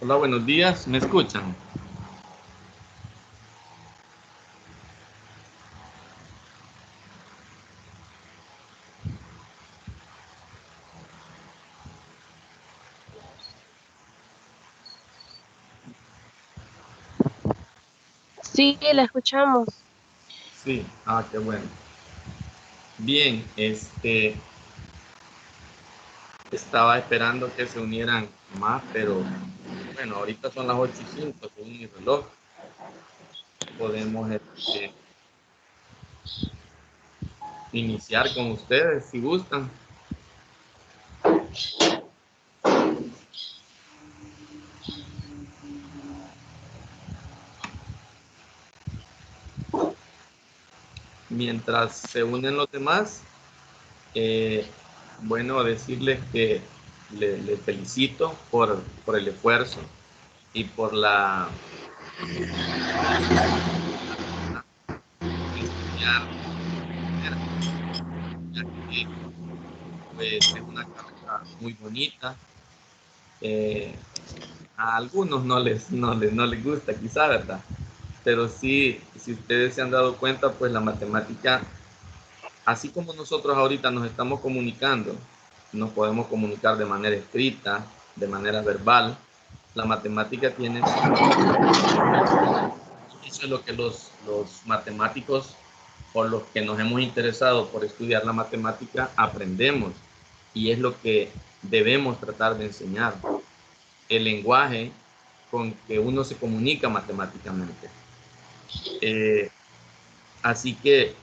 Hola, buenos días. ¿Me escuchan? Sí, la escuchamos. Sí. Ah, qué bueno. Bien, estaba esperando que se unieran más, pero bueno, ahorita son las 8:05 según mi reloj. Podemos iniciar con ustedes si gustan. Mientras se unen los demás, eh, bueno, decirles que les felicito por el esfuerzo y por la estudiar, ya que pues es una carrera muy bonita. Eh, a algunos no les gusta quizá, ¿verdad? Pero sí, si ustedes se han dado cuenta, pues la matemática, así como nosotros ahorita nos estamos comunicando, nos podemos comunicar de manera escrita, de manera verbal, la matemática tiene, eso es lo que los matemáticos o los que nos hemos interesado por estudiar la matemática aprendemos, y es lo que debemos tratar de enseñar, el lenguaje con que uno se comunica matemáticamente. Eh, Así que,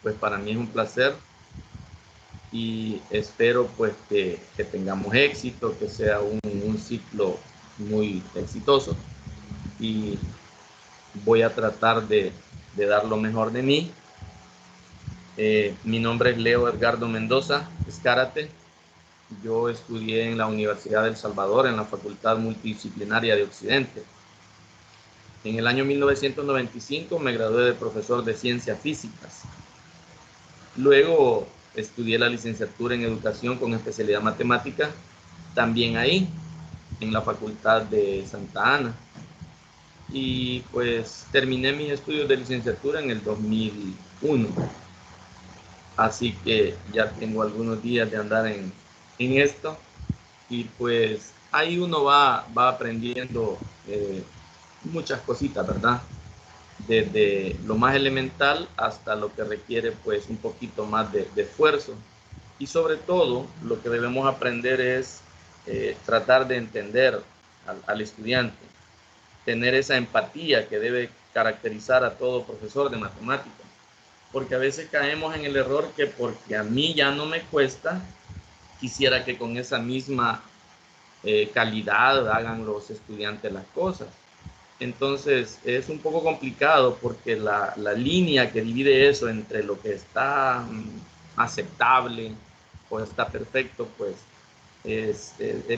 pues para mí es un placer y espero pues que tengamos éxito, que sea un ciclo muy exitoso, y voy a tratar de dar lo mejor de mí. Mi nombre es Leo Edgardo Mendoza Escárate. Yo estudié en la Universidad del Salvador, en la Facultad Multidisciplinaria de Occidente. En el año 1995 me gradué de profesor de ciencias físicas. Luego estudié la licenciatura en educación con especialidad matemática, también ahí, en la Facultad de Santa Ana. Y pues terminé mis estudios de licenciatura en el 2001. Así que ya tengo algunos días de andar en esto. Y pues ahí uno va aprendiendo muchas cositas, ¿verdad? Desde lo más elemental hasta lo que requiere pues un poquito más de esfuerzo. Y sobre todo lo que debemos aprender es tratar de entender al estudiante, tener esa empatía que debe caracterizar a todo profesor de matemáticas, porque a veces caemos en el error que porque a mí ya no me cuesta, quisiera que con esa misma calidad hagan los estudiantes las cosas. Entonces es un poco complicado porque la línea que divide eso entre lo que está aceptable o está perfecto, pues es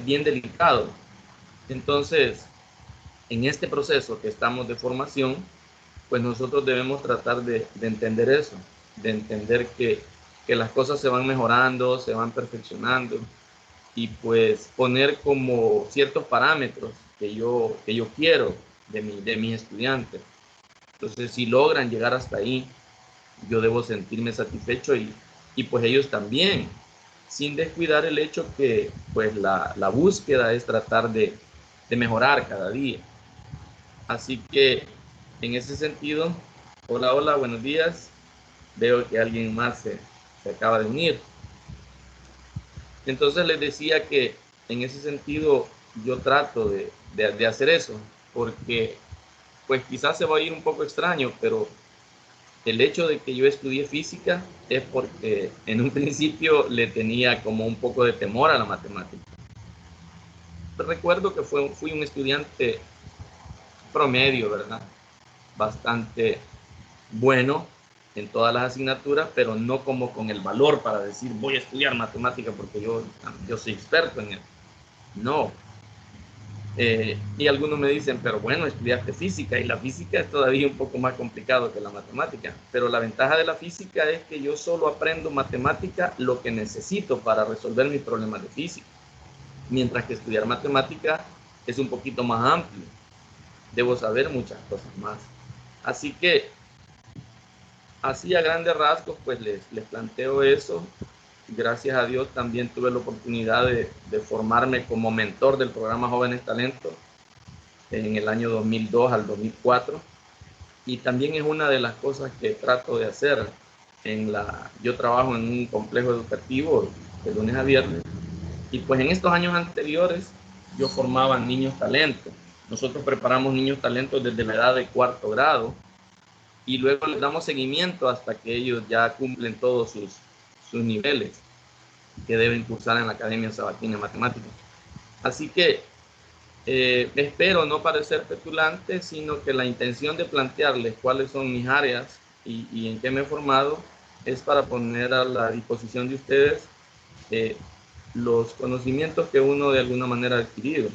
bien delicado. Entonces, en este proceso que estamos de formación, pues nosotros debemos tratar de entender eso, de entender que las cosas se van mejorando, se van perfeccionando, y pues poner como ciertos parámetros que yo quiero de mis estudiantes. Entonces, si logran llegar hasta ahí, yo debo sentirme satisfecho, y pues ellos también, sin descuidar el hecho que pues la búsqueda es tratar de mejorar cada día. Así que en ese sentido, hola, hola, buenos días. Veo que alguien más se acaba de unir. Entonces les decía que en ese sentido yo trato de hacer eso, porque pues quizás se va a ir un poco extraño, pero el hecho de que yo estudié física es porque en un principio le tenía como un poco de temor a la matemática. Recuerdo que fui un estudiante promedio, ¿verdad? Bastante bueno en todas las asignaturas, pero no como con el valor para decir voy a estudiar matemática porque yo soy experto en él. No. Y algunos me dicen, pero bueno, estudiaste física, y la física es todavía un poco más complicado que la matemática. Pero la ventaja de la física es que yo solo aprendo matemática lo que necesito para resolver mis problemas de física. Mientras que estudiar matemática es un poquito más amplio. Debo saber muchas cosas más. Así que, así a grandes rasgos, pues les planteo eso. Gracias a Dios también tuve la oportunidad de formarme como mentor del programa Jóvenes Talentos en el año 2002 al 2004. Y también es una de las cosas que trato de hacer. Yo trabajo en un complejo educativo de lunes a viernes. Y pues en estos años anteriores yo formaba niños talentos. Nosotros preparamos niños talentos desde la edad de 4º grado y luego les damos seguimiento hasta que ellos ya cumplen todos sus niveles que deben cursar en la Academia Sabatina de Matemáticas. Así que espero no parecer petulante, sino que la intención de plantearles cuáles son mis áreas y en qué me he formado es para poner a la disposición de ustedes los conocimientos que uno de alguna manera ha adquirido.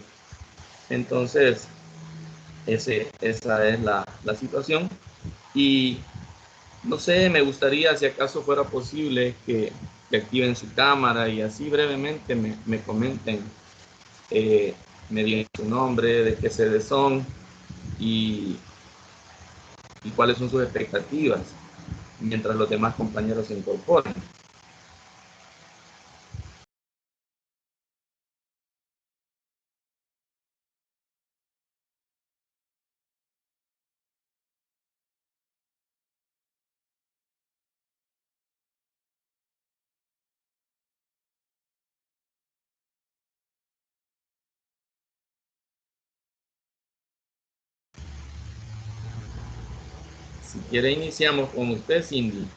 Entonces, esa es la situación. Y no sé, me gustaría, si acaso fuera posible, que activen su cámara y así brevemente me comenten, me digan su nombre, de qué sede son y cuáles son sus expectativas mientras los demás compañeros se incorporan. Si quiere, iniciamos con usted, Cindy.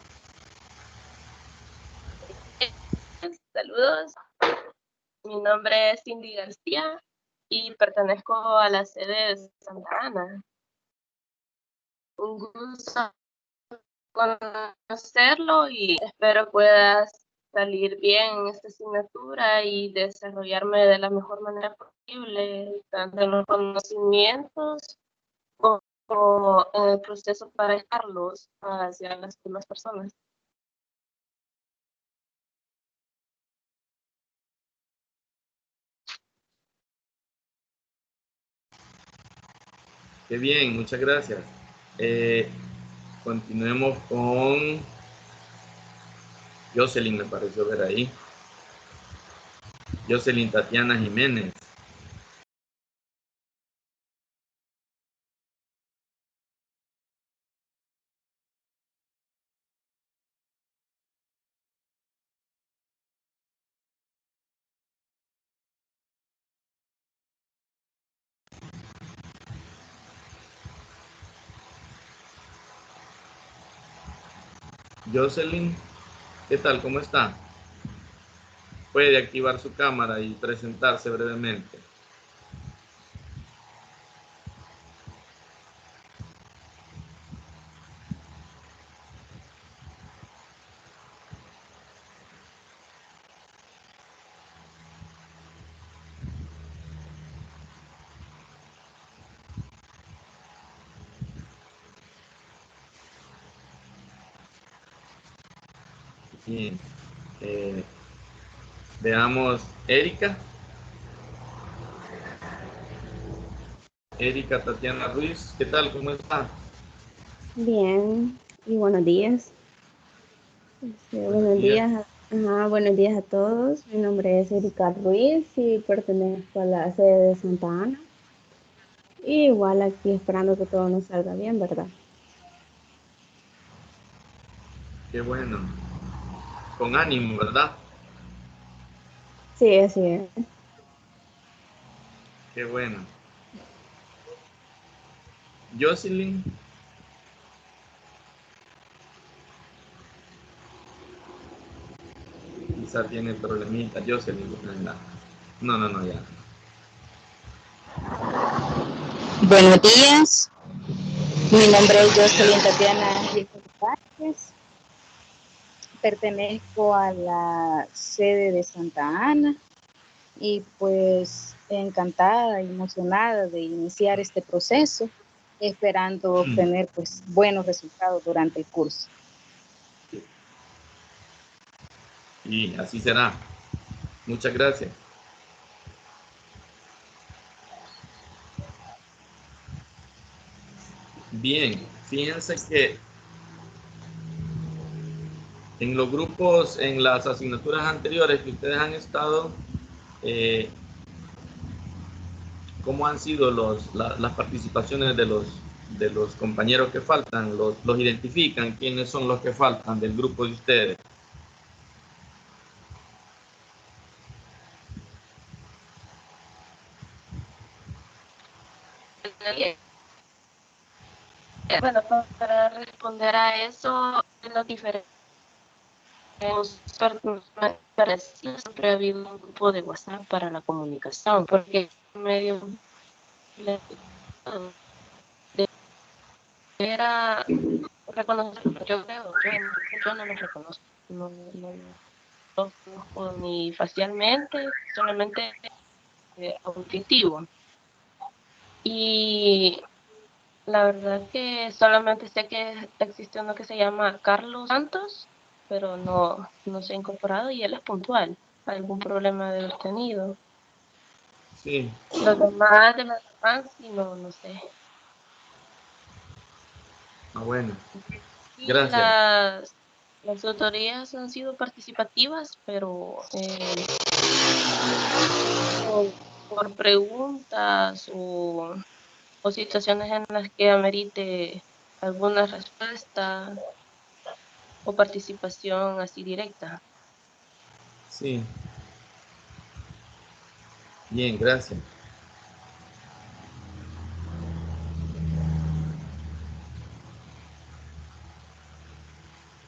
Saludos, mi nombre es Cindy García y pertenezco a la sede de Santa Ana. Un gusto conocerlo y espero puedas salir bien en esta asignatura y desarrollarme de la mejor manera posible, tanto en los conocimientos como en el proceso para dejarlos hacia las demás personas. Qué bien, muchas gracias. Continuemos con Jocelyn, me pareció ver ahí. Jocelyn Tatiana Jiménez. Jocelyn, ¿qué tal? ¿Cómo está? Puede activar su cámara y presentarse brevemente. Bien. Veamos, Erika. Erika Tatiana Ruiz, ¿qué tal? ¿Cómo está? Bien, y buenos días. Buenos días. Buenos días a todos. Mi nombre es Erika Ruiz y pertenezco a la sede de Santa Ana. Y igual aquí esperando que todo nos salga bien, ¿verdad? Qué bueno. Con ánimo, ¿verdad? Sí, así es. Qué bueno. Jocelyn. Quizá tiene problemita. Jocelyn. No, ya. Buenos días, mi nombre es Jocelyn Tatiana Vázquez, pertenezco a la sede de Santa Ana y pues encantada y emocionada de iniciar este proceso, esperando obtener pues buenos resultados durante el curso. Y así será. Muchas gracias. Bien, fíjense que en los grupos, en las asignaturas anteriores que ustedes han estado, ¿cómo han sido las participaciones de los compañeros que faltan? ¿Los identifican? ¿Quiénes son los que faltan del grupo de ustedes? Bueno, para responder a eso, los diferentes siempre ha habido un grupo de WhatsApp para la comunicación, porque medio era reconocer, yo creo, yo no lo reconozco, no lo conozco ni facialmente, solamente auditivo. Y la verdad que solamente sé que existe uno que se llama Carlos Santos, pero no se ha incorporado y él es puntual. Algún problema de haber tenido. Sí. Los demás de la infancia, no sé. Ah, bueno. Y Gracias. las autoridades han sido participativas, pero por preguntas o situaciones en las que amerite alguna respuesta o participación así directa. Sí. Bien, gracias.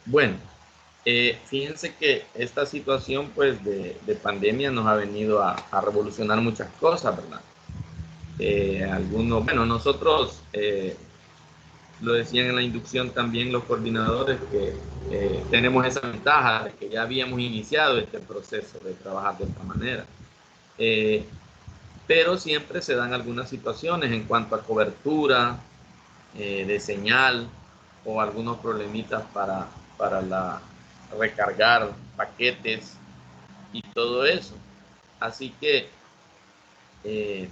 Bueno, fíjense que esta situación pues de pandemia nos ha venido a revolucionar muchas cosas, ¿verdad? Algunos, bueno, nosotros, lo decían en la inducción también los coordinadores, que tenemos esa ventaja de que ya habíamos iniciado este proceso de trabajar de esta manera. Pero siempre se dan algunas situaciones en cuanto a cobertura de señal o algunos problemitas para recargar paquetes y todo eso. Así que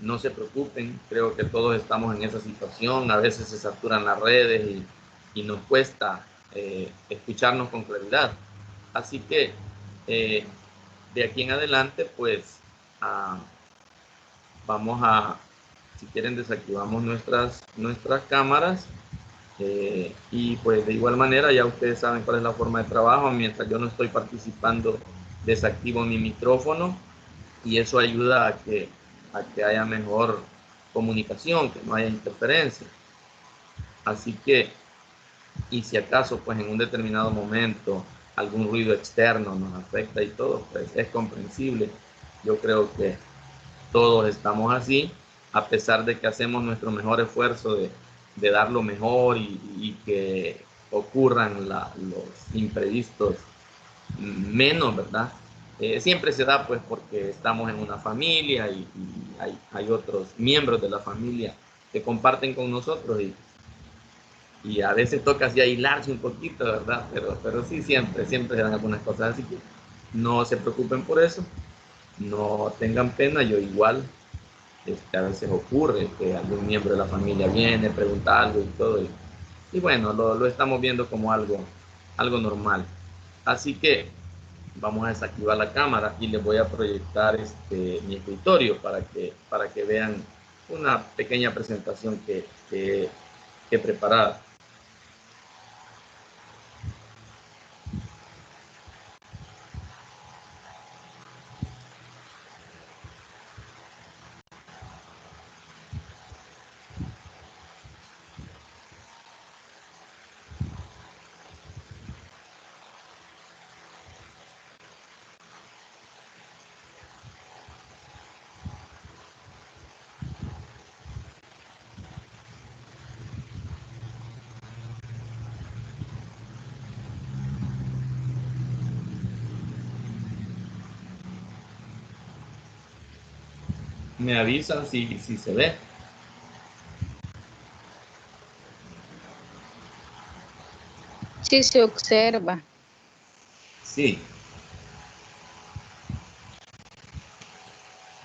no se preocupen, creo que todos estamos en esa situación. A veces se saturan las redes y nos cuesta escucharnos con claridad. Así que de aquí en adelante, pues vamos a, si quieren, desactivamos nuestras cámaras. Y pues de igual manera ya ustedes saben cuál es la forma de trabajo. Mientras yo no estoy participando, desactivo mi micrófono y eso ayuda a que haya mejor comunicación, que no haya interferencia. Así que, y si acaso pues en un determinado momento algún ruido externo nos afecta y todo, pues es comprensible. Yo creo que todos estamos así, a pesar de que hacemos nuestro mejor esfuerzo de dar lo mejor y que ocurran los imprevistos menos, ¿verdad? Siempre se da pues porque estamos en una familia y hay otros miembros de la familia que comparten con nosotros y a veces toca así aislarse un poquito, ¿verdad? Pero sí, siempre se dan algunas cosas, así que no se preocupen por eso, no tengan pena, yo igual. A veces ocurre que algún miembro de la familia viene, pregunta algo y todo, y bueno, lo estamos viendo como algo normal. Así que vamos a desactivar la cámara y les voy a proyectar mi escritorio para que vean una pequeña presentación que he preparado. Me avisan si se ve. Sí, se observa. Sí.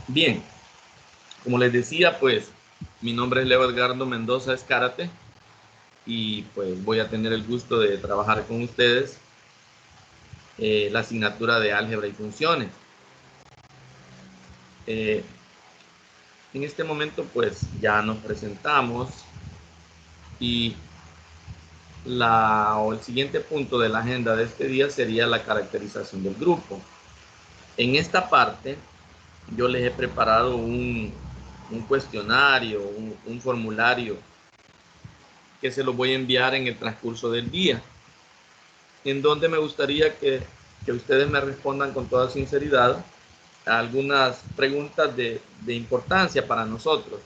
Bien, como les decía, pues mi nombre es Leo Edgardo Mendoza Escárate. y pues voy a tener el gusto de trabajar con ustedes la asignatura de álgebra y funciones. En este momento pues ya nos presentamos y el siguiente punto de la agenda de este día sería la caracterización del grupo. En esta parte yo les he preparado un cuestionario, un formulario que se lo voy a enviar en el transcurso del día, en donde me gustaría que ustedes me respondan con toda sinceridad a algunas preguntas de importancia para nosotros,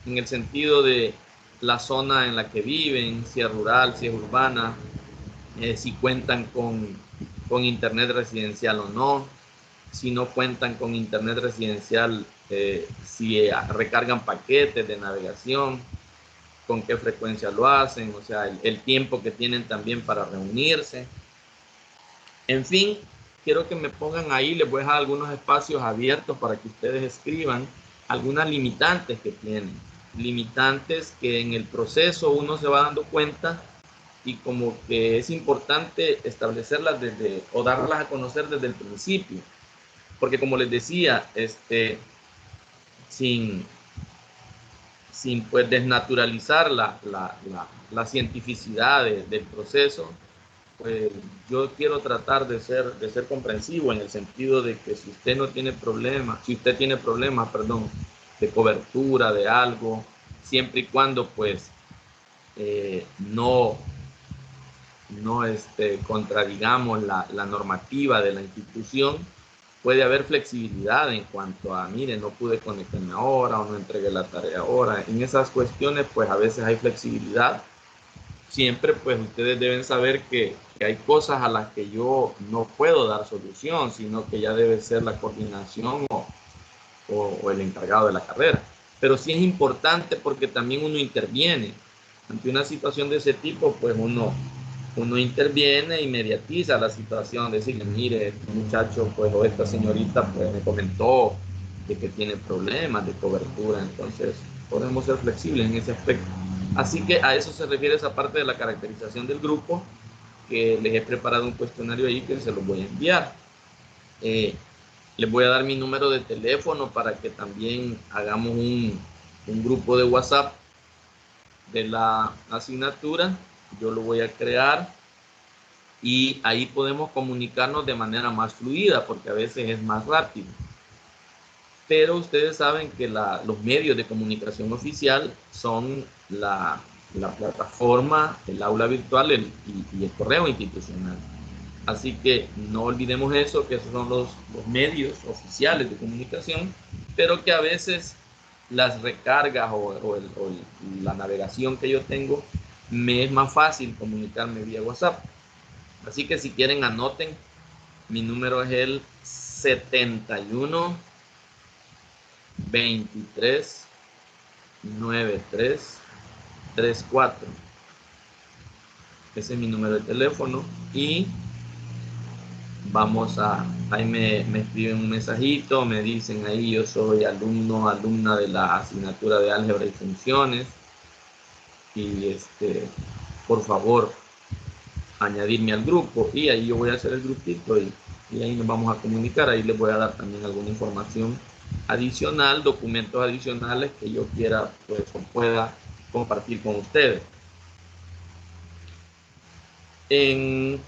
en el sentido de la zona en la que viven, si es rural, si es urbana, si cuentan con internet residencial o no, si no cuentan con internet residencial, si recargan paquetes de navegación, con qué frecuencia lo hacen, o sea, el tiempo que tienen también para reunirse. En fin, quiero que me pongan ahí, les voy a dejar algunos espacios abiertos para que ustedes escriban algunas limitantes que tienen, limitantes que en el proceso uno se va dando cuenta y como que es importante establecerlas o darlas a conocer desde el principio, porque como les decía, sin pues desnaturalizar la cientificidad del proceso, pues yo quiero tratar de ser comprensivo en el sentido de que si usted tiene problemas, de cobertura de algo, siempre y cuando pues no contradigamos la normativa de la institución, puede haber flexibilidad en cuanto a, mire, no pude conectarme ahora o no entregué la tarea ahora. En esas cuestiones, pues a veces hay flexibilidad. Siempre, pues ustedes deben saber que hay cosas a las que yo no puedo dar solución, sino que ya debe ser la coordinación o el encargado de la carrera. Pero sí es importante porque también uno interviene. Ante una situación de ese tipo, pues uno interviene y mediatiza la situación, decirle, mire, este muchacho pues, o esta señorita pues me comentó de que tiene problemas de cobertura, entonces podemos ser flexibles en ese aspecto. Así que a eso se refiere esa parte de la caracterización del grupo, que les he preparado un cuestionario ahí que se los voy a enviar. Les voy a dar mi número de teléfono para que también hagamos un grupo de WhatsApp de la asignatura. Yo lo voy a crear y ahí podemos comunicarnos de manera más fluida porque a veces es más rápido. Pero ustedes saben que los medios de comunicación oficial son la plataforma, el aula virtual y el correo institucional. Así que no olvidemos eso, que esos son los medios oficiales de comunicación, pero que a veces las recargas o la navegación que yo tengo, me es más fácil comunicarme vía WhatsApp. Así que si quieren anoten, mi número es el 71 23 93 34. Ese es mi número de teléfono y ahí me escriben un mensajito, me dicen ahí yo soy alumna de la asignatura de álgebra y funciones y por favor añadirme al grupo y ahí yo voy a hacer el grupito y ahí nos vamos a comunicar. Ahí les voy a dar también alguna información adicional, documentos adicionales que yo quiera pues o pueda compartir con ustedes. En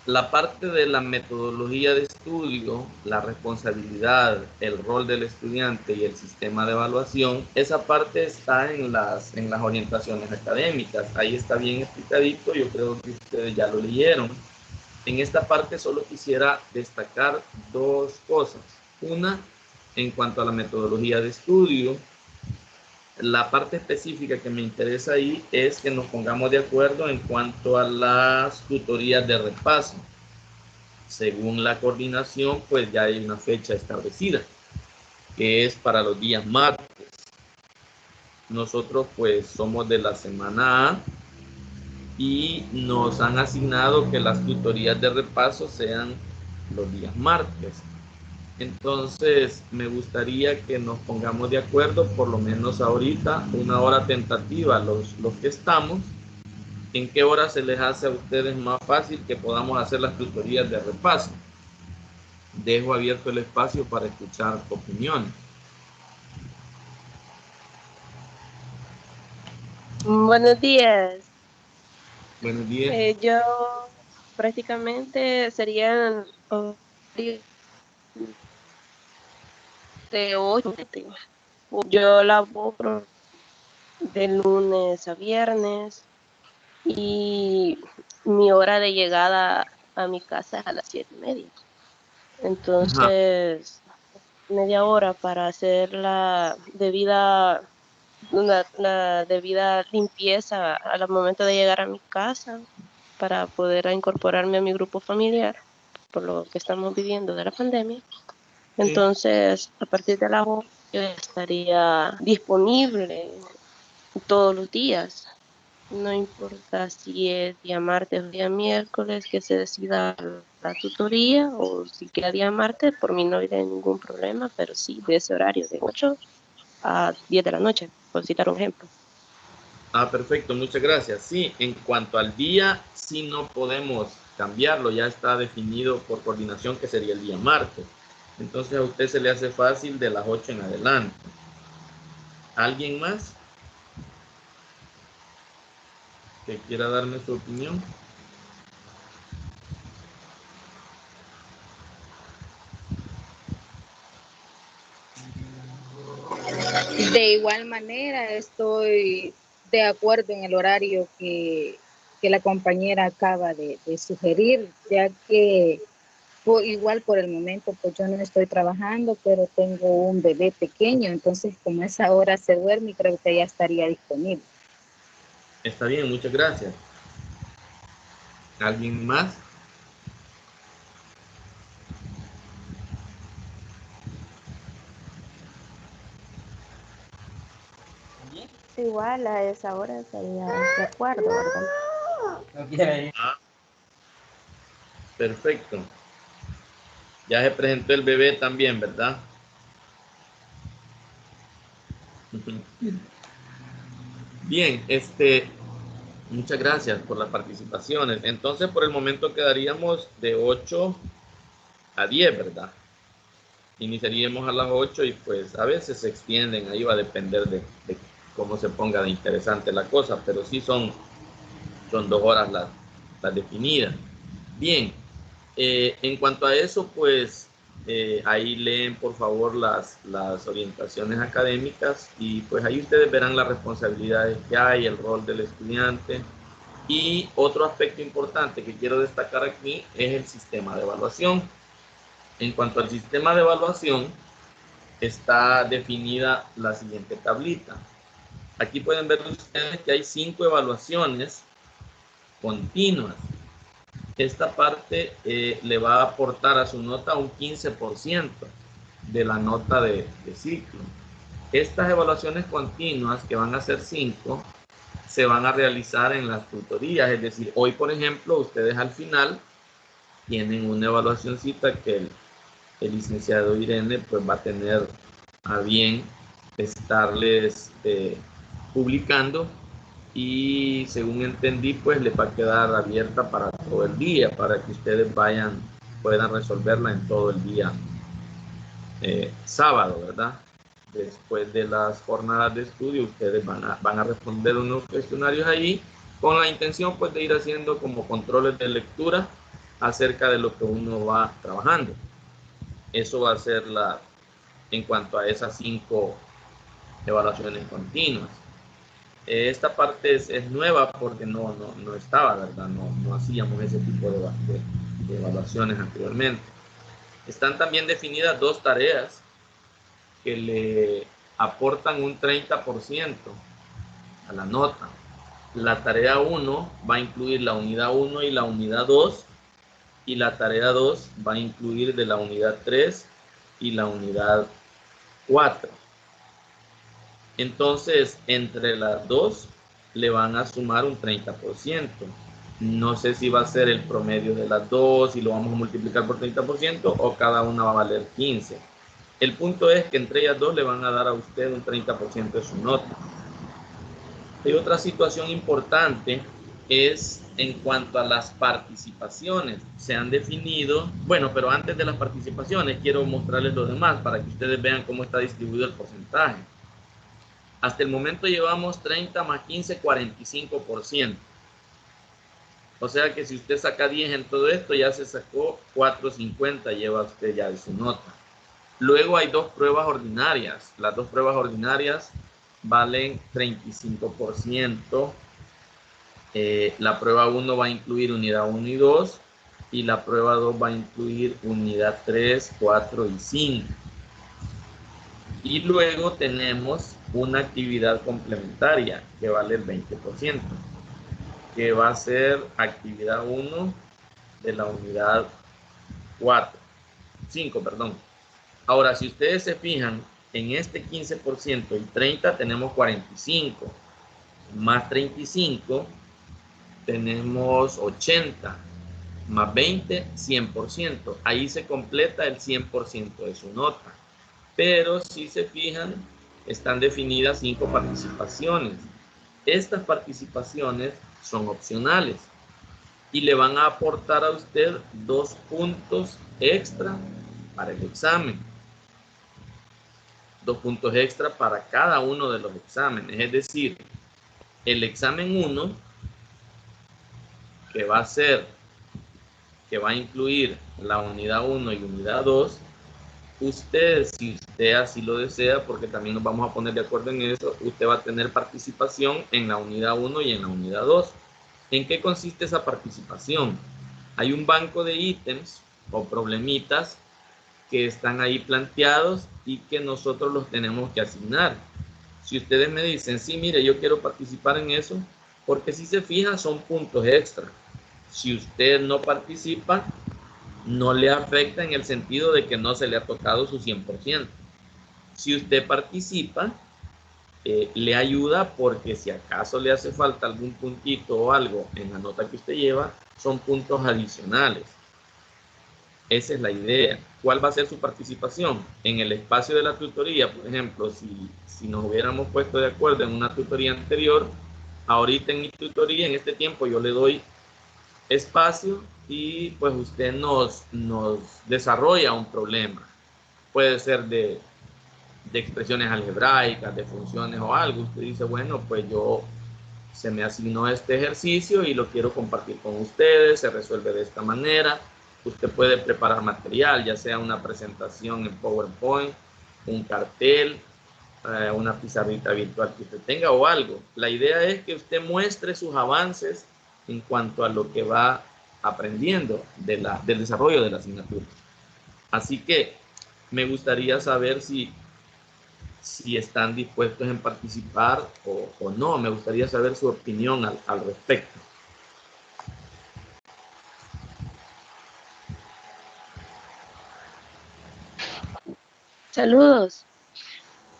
la parte de la metodología de estudio, la responsabilidad, el rol del estudiante y el sistema de evaluación, esa parte está en las orientaciones académicas. Ahí está bien explicadito, yo creo que ustedes ya lo leyeron. En esta parte solo quisiera destacar dos cosas. Una, en cuanto a la metodología de estudio, la parte específica que me interesa ahí es que nos pongamos de acuerdo en cuanto a las tutorías de repaso. Según la coordinación, pues ya hay una fecha establecida, que es para los días martes. Nosotros pues somos de la semana A y nos han asignado que las tutorías de repaso sean los días martes. Entonces, me gustaría que nos pongamos de acuerdo, por lo menos ahorita, una hora tentativa los que estamos, ¿En qué hora se les hace a ustedes más fácil que podamos hacer las tutorías de repaso? Dejo abierto el espacio para escuchar opiniones. Buenos días. Buenos días. Yo prácticamente serían de 8. Yo laboro de lunes a viernes y mi hora de llegada a mi casa es a las 7:30. Entonces, media hora para hacer la debida limpieza al momento de llegar a mi casa para poder incorporarme a mi grupo familiar por lo que estamos viviendo de la pandemia. Entonces, a partir de la hora yo estaría disponible todos los días. No importa si es día martes o día miércoles que se decida la tutoría, o si queda día martes, por mí no hay ningún problema, pero sí de ese horario de 8 a 10 de la noche, por citar un ejemplo. Perfecto, muchas gracias. Sí, en cuanto al día, sí no podemos cambiarlo, ya está definido por coordinación que sería el día martes. Entonces a usted se le hace fácil de las 8 en adelante. ¿Alguien más que quiera darme su opinión? De igual manera, estoy de acuerdo en el horario que la compañera acaba de sugerir, ya que igual por el momento pues yo no estoy trabajando, pero tengo un bebé pequeño, entonces como esa hora se duerme, creo que ya estaría disponible. Está bien, muchas gracias. ¿Alguien más? Igual a esa hora estaría de acuerdo, ¿verdad? Perfecto. Ya se presentó el bebé también, ¿verdad? Bien, muchas gracias por las participaciones. Entonces, por el momento quedaríamos de 8 a 10, ¿verdad? Iniciaríamos a las 8 y pues a veces se extienden, ahí va a depender de cómo se ponga de interesante la cosa, pero sí son 2 horas las definidas. Bien, en cuanto a eso, pues ahí leen por favor las orientaciones académicas y pues ahí ustedes verán las responsabilidades que hay, el rol del estudiante. Y otro aspecto importante que quiero destacar aquí es el sistema de evaluación. En cuanto al sistema de evaluación, está definida la siguiente tablita. Aquí pueden ver ustedes que hay 5 evaluaciones continuas. Esta parte le va a aportar a su nota un 15% de la nota de ciclo. Estas evaluaciones continuas, que van a ser 5, se van a realizar en las tutorías. Es decir, hoy, por ejemplo, ustedes al final tienen una evaluacióncita que el licenciado Irene pues va a tener a bien estarles publicando, y según entendí pues le va a quedar abierta para todo el día, para que ustedes puedan resolverla en todo el día sábado, ¿verdad? Después de las jornadas de estudio ustedes van a responder unos cuestionarios ahí con la intención pues de ir haciendo como controles de lectura acerca de lo que uno va trabajando. Eso va a ser en cuanto a esas 5 evaluaciones continuas. Esta parte es nueva porque no estaba, ¿verdad? No hacíamos ese tipo de evaluaciones anteriormente. Están también definidas 2 tareas que le aportan un 30% a la nota. La tarea 1 va a incluir la unidad 1 y la unidad 2, y la tarea 2 va a incluir de la unidad 3 y la unidad 4. Entonces, entre las 2 le van a sumar un 30%. No sé si va a ser el promedio de las 2 y lo vamos a multiplicar por 30% o cada una va a valer 15. El punto es que entre ellas 2 le van a dar a usted un 30% de su nota. Hay otra situación importante es en cuanto a las participaciones. Se han definido, bueno, pero antes de las participaciones quiero mostrarles lo demás para que ustedes vean cómo está distribuido el porcentaje. Hasta el momento llevamos 30 más 15, 45%. O sea que si usted saca 10 en todo esto, ya se sacó 4.50, lleva usted ya de su nota. Luego hay dos pruebas ordinarias. Las dos pruebas ordinarias valen 35%. La prueba 1 va a incluir unidad 1 y 2 y la prueba 2 va a incluir unidad 3, 4 y 5. Y luego tenemos una actividad complementaria que vale el 20%, que va a ser actividad 1 de la unidad 5, perdón. Ahora, si ustedes se fijan, en este 15% y 30 tenemos 45, más 35 tenemos 80, más 20, 100%. Ahí se completa el 100% de su nota. Pero si se fijan, están definidas 5 participaciones. Estas participaciones son opcionales y le van a aportar a usted 2 puntos extra para el examen. 2 puntos extra para cada uno de los exámenes. Es decir, el examen 1, que va a incluir la unidad 1 y unidad 2, usted, si usted así lo desea, porque también nos vamos a poner de acuerdo en eso, usted va a tener participación en la unidad 1 y en la unidad 2. ¿En qué consiste esa participación? Hay un banco de ítems o problemitas que están ahí planteados y que nosotros los tenemos que asignar. Si ustedes me dicen, sí, mire, yo quiero participar en eso, porque si se fija son puntos extra. Si usted no participa, no le afecta en el sentido de que no se le ha tocado su 100%. Si usted participa, le ayuda porque si acaso le hace falta algún puntito o algo en la nota que usted lleva, son puntos adicionales. Esa es la idea. ¿Cuál va a ser su participación? En el espacio de la tutoría, por ejemplo, si nos hubiéramos puesto de acuerdo en una tutoría anterior, ahorita en mi tutoría, en este tiempo, yo le doy espacio y pues usted nos desarrolla un problema. Puede ser de expresiones algebraicas, de funciones o algo. Usted dice, bueno, pues se me asignó este ejercicio y lo quiero compartir con ustedes, se resuelve de esta manera. Usted puede preparar material, ya sea una presentación en PowerPoint, un cartel, una pizarrita virtual que usted tenga o algo. La idea es que usted muestre sus avances en cuanto a lo que va aprendiendo del desarrollo de la asignatura. Así que me gustaría saber si están dispuestos en participar o no. Me gustaría saber su opinión al respecto. Saludos.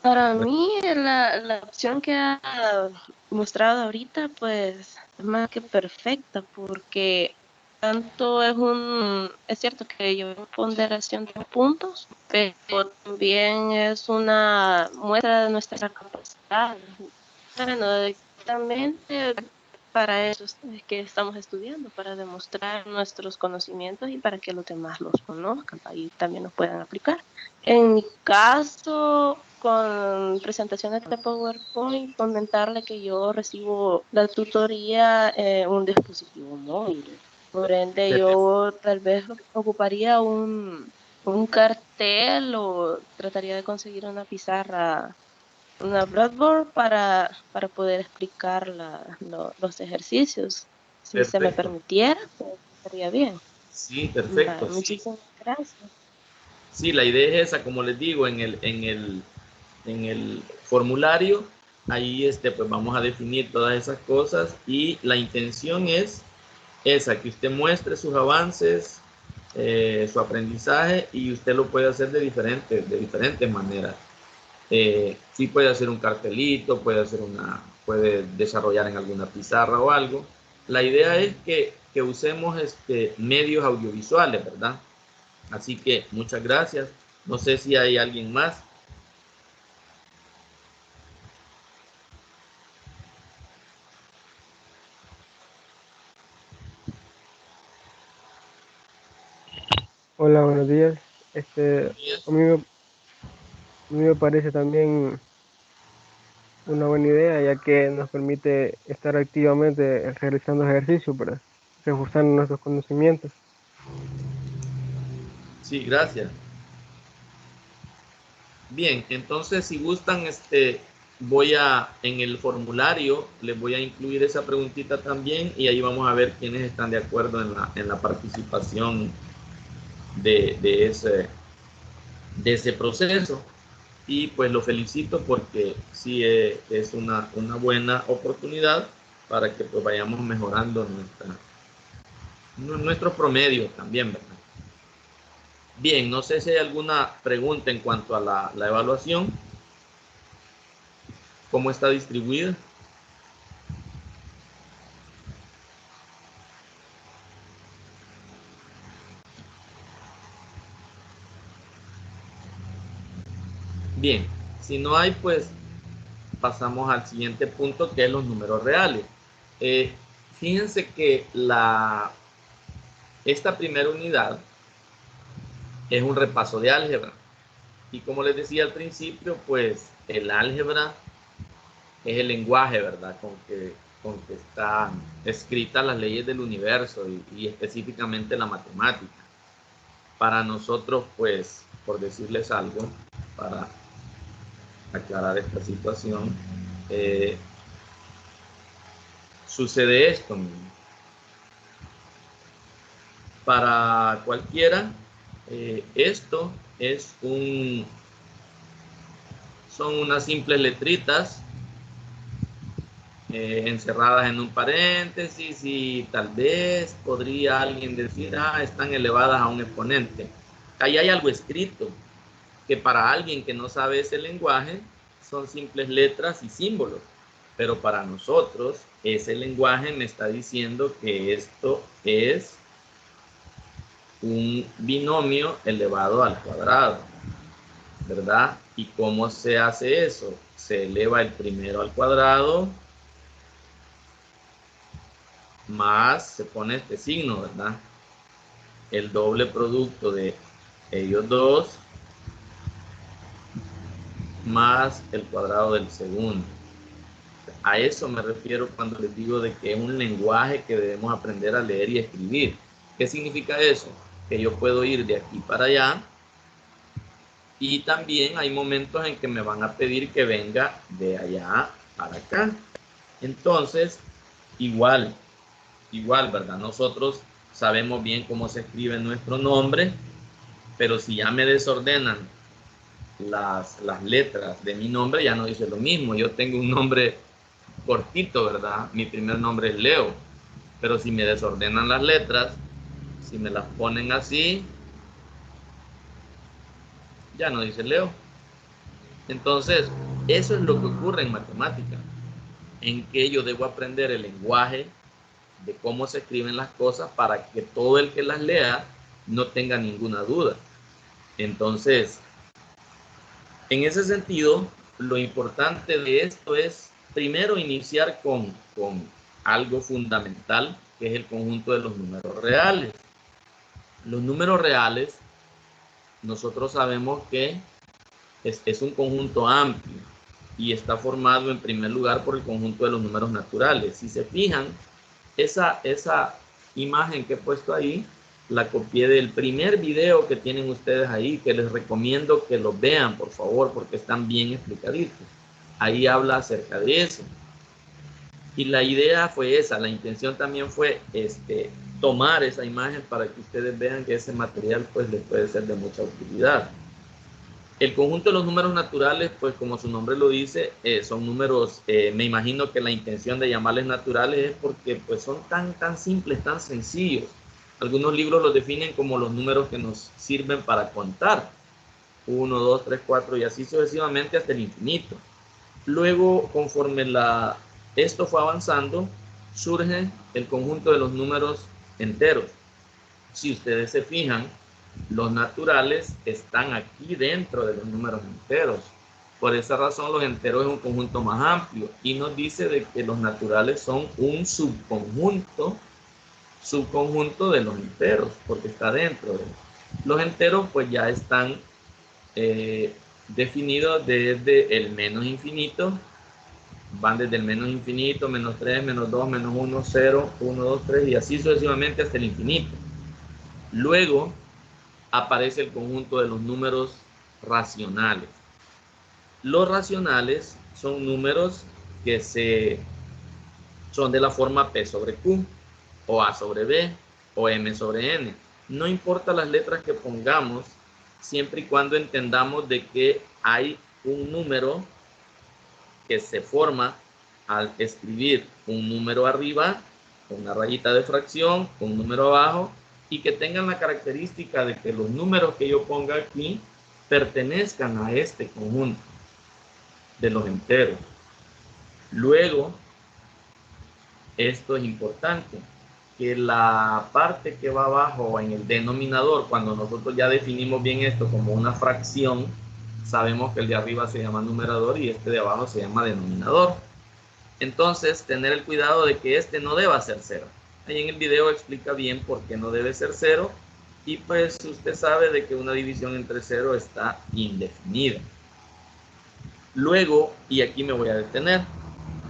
Para mí, la opción que ha mostrado ahorita, pues, es más que perfecta, porque tanto es cierto que lleva una ponderación de puntos, pero también es una muestra de nuestra capacidad. Bueno, directamente para eso es que estamos estudiando, para demostrar nuestros conocimientos y para que los demás los conozcan y también los puedan aplicar. En mi caso, con presentaciones de PowerPoint, comentarle que yo recibo la tutoría en un dispositivo móvil. Por ende, yo tal vez ocuparía un cartel o trataría de conseguir una pizarra, una Blackboard para poder explicar los ejercicios. Si Perfecto. se me permitiera, pues estaría bien. Sí, perfecto. Vale, muchísimas gracias. Sí, la idea es esa, como les digo, en el formulario, ahí pues vamos a definir todas esas cosas y la intención es esa, que usted muestre sus avances, su aprendizaje y usted lo puede hacer de diferentes maneras. Sí puede hacer un cartelito, puede desarrollar en alguna pizarra o algo. La idea es que usemos medios audiovisuales, ¿verdad? Así que muchas gracias. No sé si hay alguien más. Hola, buenos días. Buenos A días. mí me parece también una buena idea, ya que nos permite estar activamente realizando ejercicio para reforzar nuestros conocimientos. Sí, gracias. Bien, entonces si gustan, en el formulario, les voy a incluir esa preguntita también y ahí vamos a ver quiénes están de acuerdo en la participación de ese proceso. Y pues lo felicito porque sí es una buena oportunidad para que pues vayamos mejorando nuestro promedio también, ¿verdad? Bien, no sé si hay alguna pregunta en cuanto a la evaluación, cómo está distribuida. Bien, si no hay, pues pasamos al siguiente punto, que es los números reales. Eh, Fíjense que esta primera unidad es un repaso de álgebra. Y como les decía al principio, pues el álgebra es el lenguaje, ¿verdad? Con que están escritas las leyes del universo y específicamente la matemática. Para nosotros, pues, por decirles algo, para aclarar esta situación, eh, sucede esto. Para cualquiera, esto es son unas simples letritas encerradas en un paréntesis y tal vez podría alguien decir, están elevadas a un exponente. Ahí hay algo escrito que para alguien que no sabe ese lenguaje son simples letras y símbolos, pero para nosotros ese lenguaje me está diciendo que esto es un binomio elevado al cuadrado, ¿verdad? ¿Y cómo se hace eso? Se eleva el primero al cuadrado más se pone este signo, ¿verdad? El doble producto de ellos dos más el cuadrado del segundo. A eso me refiero cuando les digo de que es un lenguaje que debemos aprender a leer y escribir. ¿Qué significa eso? Que yo puedo ir de aquí para allá y también hay momentos en que me van a pedir que venga de allá para acá. Entonces, igual, ¿verdad? Nosotros sabemos bien cómo se escribe nuestro nombre, pero si ya me desordenan las letras de mi nombre, ya no dice lo mismo. Yo tengo un nombre cortito, ¿verdad? Mi primer nombre es Leo, pero si me desordenan las letras, si me las ponen así, ya no dice Leo. Entonces, eso es lo que ocurre en matemática, en que yo debo aprender el lenguaje de cómo se escriben las cosas para que todo el que las lea no tenga ninguna duda. Entonces, en ese sentido, lo importante de esto es primero iniciar con algo fundamental, que es el conjunto de los números reales. Los números reales, nosotros sabemos que es un conjunto amplio y está formado en primer lugar por el conjunto de los números naturales. Si se fijan, esa imagen que he puesto ahí, la copié del primer video que tienen ustedes ahí, que les recomiendo que lo vean, por favor, porque están bien explicaditos. Ahí habla acerca de eso. Y la idea fue esa, la intención también fue tomar esa imagen para que ustedes vean que ese material pues les puede ser de mucha utilidad. El conjunto de los números naturales, pues como su nombre lo dice, son números, me imagino que la intención de llamarles naturales es porque pues son tan simples, tan sencillos. Algunos libros los definen como los números que nos sirven para contar. 1, 2, 3, 4 y así sucesivamente hasta el infinito. Luego, conforme esto fue avanzando, surge el conjunto de los números enteros. Si ustedes se fijan, los naturales están aquí dentro de los números enteros. Por esa razón, los enteros es un conjunto más amplio y nos dice de que los naturales son un subconjunto de los enteros, porque está dentro de Los enteros pues ya están definidos desde el menos infinito, van desde el menos infinito, menos 3, menos 2, menos 1, 0, 1, 2, 3 y así sucesivamente hasta el infinito. Luego aparece el conjunto de los números racionales. Los racionales son números que son de la forma P sobre Q, o A sobre B, o M sobre N. No importa las letras que pongamos, siempre y cuando entendamos de que hay un número que se forma al escribir un número arriba, una rayita de fracción, un número abajo, y que tengan la característica de que los números que yo ponga aquí pertenezcan a este conjunto de los enteros. Luego, esto es importante, que la parte que va abajo en el denominador, cuando nosotros ya definimos bien esto como una fracción, sabemos que el de arriba se llama numerador y este de abajo se llama denominador. Entonces, tener el cuidado de que este no deba ser 0. Ahí en el video explica bien por qué no debe ser 0. Y pues usted sabe de que una división entre 0 está indefinida. Luego, y aquí me voy a detener,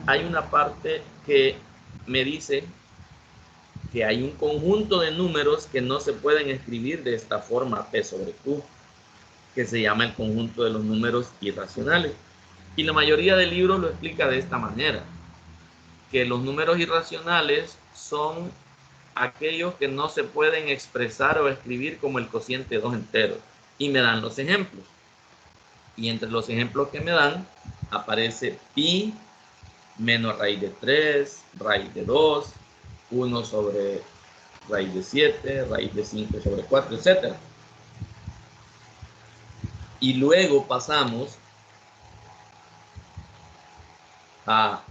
hay una parte que me dice que hay un conjunto de números que no se pueden escribir de esta forma, P sobre Q, que se llama el conjunto de los números irracionales. Y la mayoría de libros lo explica de esta manera, que los números irracionales son aquellos que no se pueden expresar o escribir como el cociente de dos enteros. Y me dan los ejemplos. Y entre los ejemplos que me dan, aparece pi menos raíz de 3, raíz de 2, 1 sobre raíz de 7, raíz de 5 sobre 4, etc. Y luego pasamos a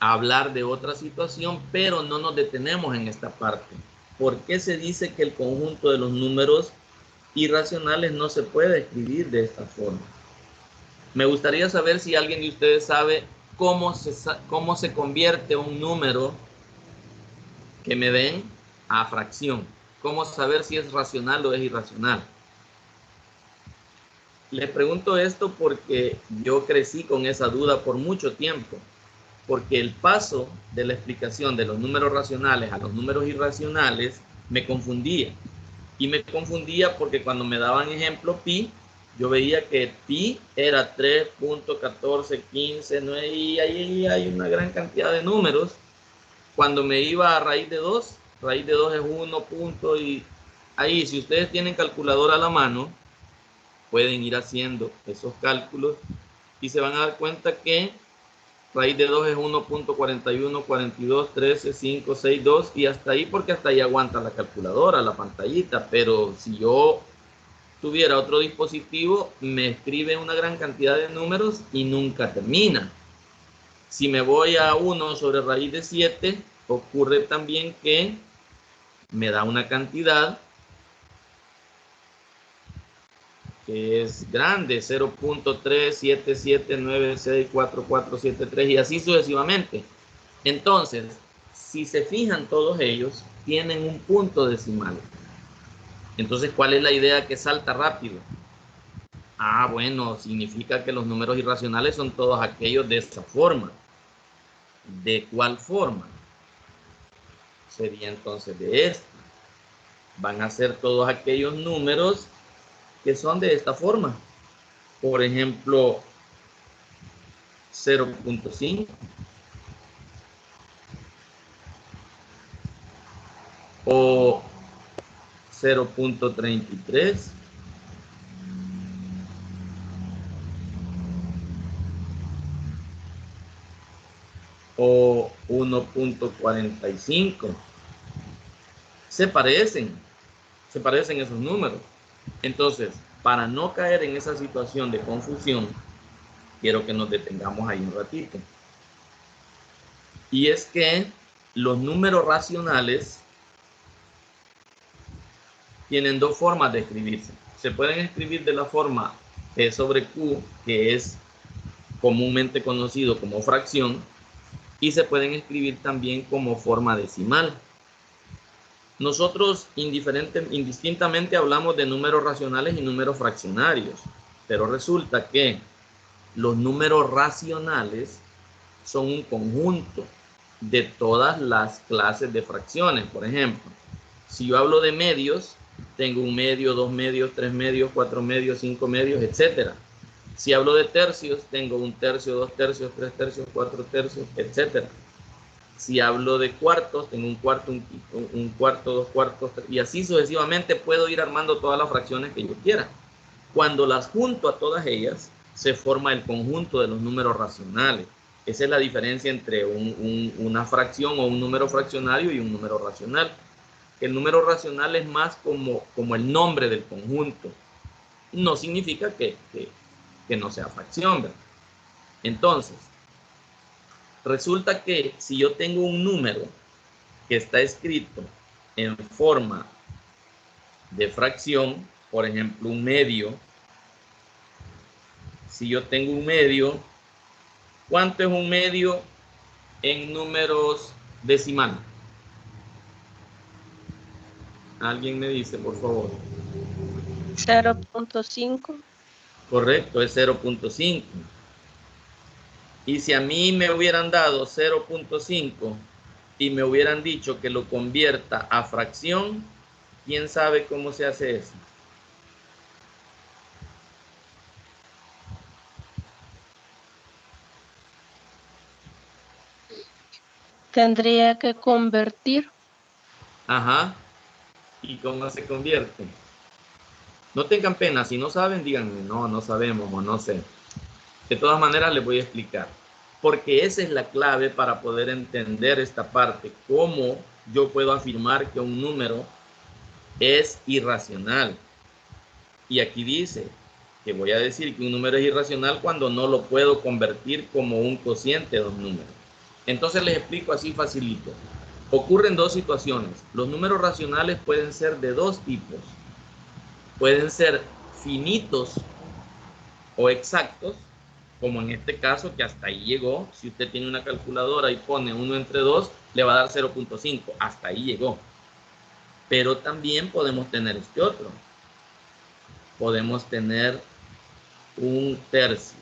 hablar de otra situación, pero no nos detenemos en esta parte. ¿Por qué se dice que el conjunto de los números irracionales no se puede escribir de esta forma? Me gustaría saber si alguien de ustedes sabe cómo se convierte un número que me den a fracción. ¿Cómo saber si es racional o es irracional? Les pregunto esto porque yo crecí con esa duda por mucho tiempo. Porque el paso de la explicación de los números racionales a los números irracionales me confundía. Y me confundía porque cuando me daban ejemplo pi, yo veía que pi era 3.1415, y ahí hay una gran cantidad de números. Cuando me iba a raíz de 2 es 1 punto, y ahí si ustedes tienen calculadora a la mano, pueden ir haciendo esos cálculos y se van a dar cuenta que raíz de 2 es 1.41, 42, 13, 5, 6, 2 y hasta ahí, porque hasta ahí aguanta la calculadora, la pantallita. Pero si yo tuviera otro dispositivo, me escribe una gran cantidad de números y nunca termina. Si me voy a 1 sobre raíz de 7, ocurre también que me da una cantidad que es grande, 0.377964473 y así sucesivamente. Entonces, si se fijan, todos ellos tienen un punto decimal. Entonces, ¿cuál es la idea que salta rápido? Ah, bueno, significa que los números irracionales son todos aquellos de esta forma. ¿De cuál forma? Sería entonces de esta. Van a ser todos aquellos números que son de esta forma. Por ejemplo, 0.5 o 0.33 o 1.45. Se parecen esos números. Entonces, para no caer en esa situación de confusión, quiero que nos detengamos ahí un ratito. Y es que los números racionales tienen dos formas de escribirse. Se pueden escribir de la forma P sobre Q, que es comúnmente conocido como fracción, y se pueden escribir también como forma decimal. Nosotros indistintamente hablamos de números racionales y números fraccionarios, pero resulta que los números racionales son un conjunto de todas las clases de fracciones. Por ejemplo, si yo hablo de medios, tengo un medio, dos medios, tres medios, cuatro medios, cinco medios, etc. Si hablo de tercios, tengo un tercio, dos tercios, tres tercios, cuatro tercios, etc. Si hablo de cuartos, tengo un cuarto, un cuarto, dos cuartos, y así sucesivamente puedo ir armando todas las fracciones que yo quiera. Cuando las junto a todas ellas, se forma el conjunto de los números racionales. Esa es la diferencia entre una fracción o un número fraccionario y un número racional. El número racional es más como el nombre del conjunto. No significa que no sea fracción, ¿verdad? Entonces, resulta que si yo tengo un número que está escrito en forma de fracción, por ejemplo, un medio, si yo tengo un medio, ¿cuánto es un medio en números decimales? ¿Alguien me dice, por favor? 0.5. Correcto, es 0.5. Y si a mí me hubieran dado 0.5 y me hubieran dicho que lo convierta a fracción, ¿quién sabe cómo se hace eso? Tendría que convertir. Ajá. ¿Y cómo se convierte? No tengan pena, si no saben, díganme, no sabemos o no sé. De todas maneras, les voy a explicar. Porque esa es la clave para poder entender esta parte. Cómo yo puedo afirmar que un número es irracional. Y aquí dice que voy a decir que un número es irracional cuando no lo puedo convertir como un cociente de dos números. Entonces les explico así facilito. Ocurren dos situaciones. Los números racionales pueden ser de dos tipos. Pueden ser finitos o exactos, como en este caso que hasta ahí llegó. Si usted tiene una calculadora y pone 1 entre 2, le va a dar 0.5. Hasta ahí llegó. Pero también podemos tener este otro. Podemos tener un tercio.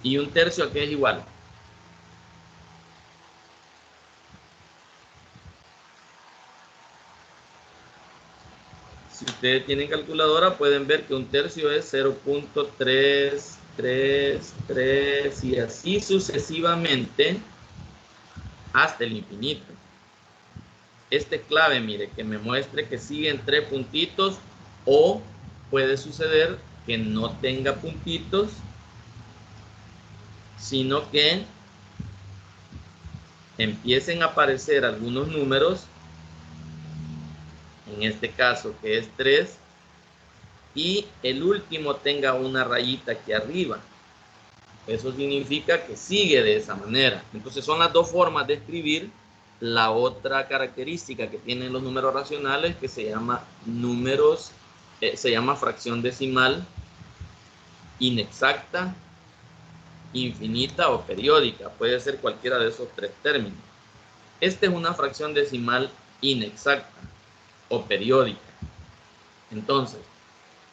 ¿Y un tercio a qué es igual? Si ustedes tienen calculadora, pueden ver que un tercio es 0.333 y así sucesivamente hasta el infinito. Este clave, mire, que me muestre que siguen tres puntitos, o puede suceder que no tenga puntitos, sino que empiecen a aparecer algunos números, en este caso que es 3, y el último tenga una rayita aquí arriba. Eso significa que sigue de esa manera. Entonces son las dos formas de escribir la otra característica que tienen los números racionales, que se llama se llama fracción decimal inexacta, infinita o periódica. Puede ser cualquiera de esos tres términos. Esta es una fracción decimal inexacta o periódica. Entonces,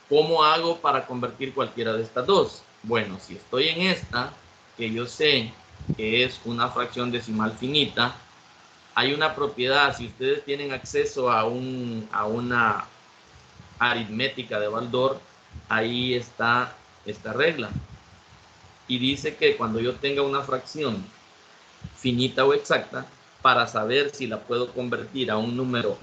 ¿cómo hago para convertir cualquiera de estas dos? Bueno, si estoy en esta, que yo sé que es una fracción decimal finita, hay una propiedad. Si ustedes tienen acceso a una aritmética de Baldor, ahí está esta regla. Y dice que cuando yo tenga una fracción finita o exacta, para saber si la puedo convertir a un número,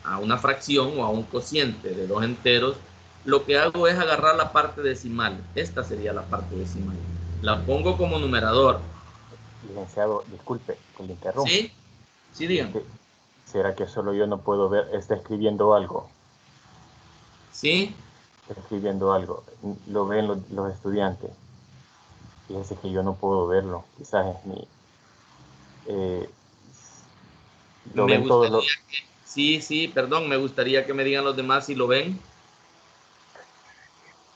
a una fracción o a un cociente de dos enteros, lo que hago es agarrar la parte decimal. Esta sería la parte decimal. La pongo como numerador. Licenciado, disculpe que le interrumpa. ¿Sí? Sí, díganme. ¿Será que solo yo no puedo ver? Está escribiendo algo. ¿Sí? Está escribiendo algo. Lo ven los estudiantes. Fíjense que yo no puedo verlo. Quizás es mi... lo ven todos los... Sí, perdón, me gustaría que me digan los demás si lo ven.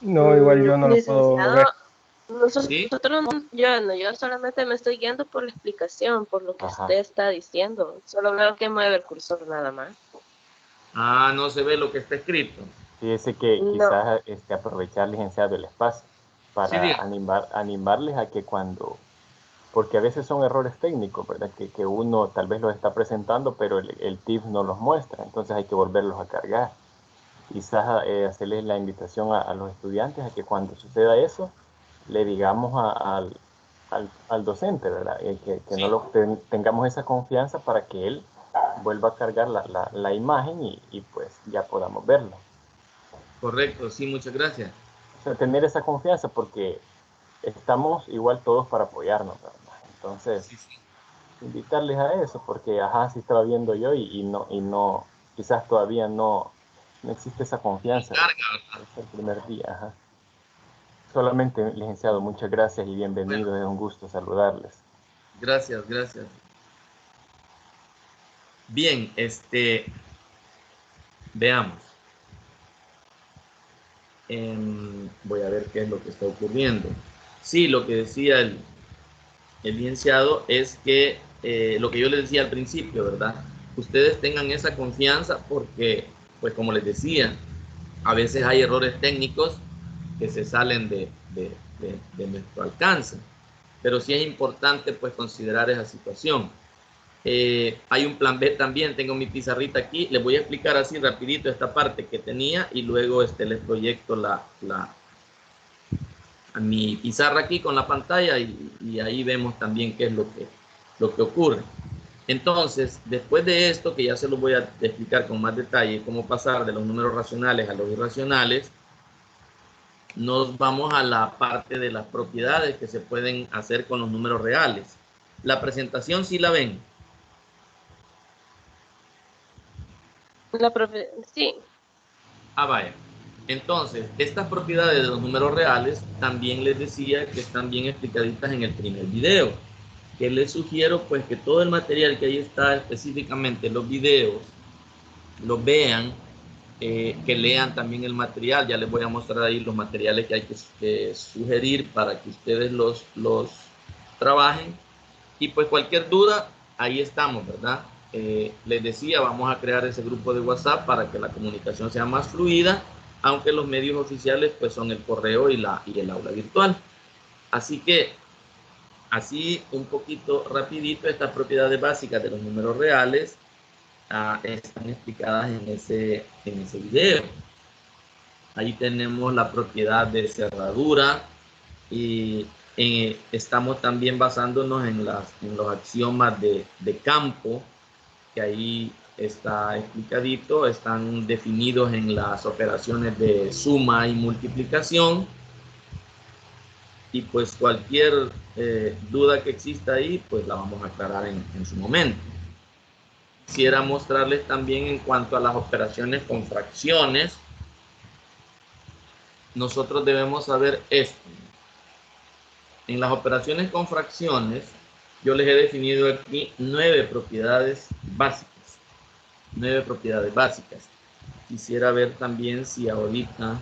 No, igual yo no lo puedo ver. Licenciado, ¿Sí? Yo solamente me estoy guiando por la explicación, por lo que Ajá. usted está diciendo. Solo veo que mueve el cursor nada más. Ah, no se ve lo que está escrito. Fíjese que No. quizás aprovechar, licenciado, el espacio Sí, para diga. animarles a que cuando, porque a veces son errores técnicos, ¿verdad? Que uno tal vez los está presentando, pero el TIFF no los muestra, entonces hay que volverlos a cargar. Quizás hacerles la invitación a los estudiantes a que cuando suceda eso, le digamos al docente, ¿verdad? Que no Sí, lo, tengamos esa confianza para que él vuelva a cargar la imagen y pues ya podamos verlo. correcto, sí, muchas gracias. O sea, tener esa confianza porque estamos igual todos para apoyarnos, ¿verdad? Entonces, Sí, sí. invitarles a eso porque, ajá, sí estaba viendo yo y no, quizás todavía no existe esa confianza, ¿verdad? Carga, ¿verdad? Es el primer día, ajá. Solamente, licenciado, muchas gracias y Bueno, bienvenido, es un gusto saludarles. gracias, gracias. Bien, veamos. Voy a ver qué es lo que está ocurriendo. Sí, lo que decía el licenciado es que lo que yo les decía al principio, ¿verdad? Ustedes tengan esa confianza porque, pues como les decía, a veces hay errores técnicos que se salen de nuestro alcance, pero sí es importante pues considerar esa situación. Hay un plan B también, tengo mi pizarrita aquí, les voy a explicar así rapidito esta parte que tenía y luego les proyecto a mi pizarra aquí con la pantalla y ahí vemos también qué es lo que ocurre. Entonces, después de esto, que ya se lo voy a explicar con más detalle, cómo pasar de los números racionales a los irracionales, nos vamos a la parte de las propiedades que se pueden hacer con los números reales. La presentación sí la ven. Sí, Ah, vaya. Entonces, estas propiedades de los números reales también les decía que están bien explicaditas en el primer video. Que les sugiero pues que todo el material que ahí está, específicamente los videos, los vean, que lean también el material. Ya les voy a mostrar ahí los materiales que hay que sugerir para que ustedes los trabajen. Y pues cualquier duda, ahí estamos, ¿verdad? Les decía, vamos a crear ese grupo de WhatsApp para que la comunicación sea más fluida, aunque los medios oficiales pues son el correo y el aula virtual. Así que, así un poquito rapidito, estas propiedades básicas de los números reales están explicadas en ese video. Ahí tenemos la propiedad de cerradura y estamos también basándonos en los axiomas de campo, que ahí está explicadito, están definidos en las operaciones de suma y multiplicación. Y pues cualquier duda que exista ahí, pues la vamos a aclarar en su momento. Quisiera mostrarles también en cuanto a las operaciones con fracciones. Nosotros debemos saber esto. En las operaciones con fracciones, yo les he definido aquí 9 propiedades básicas. 9 propiedades básicas. Quisiera ver también si ahorita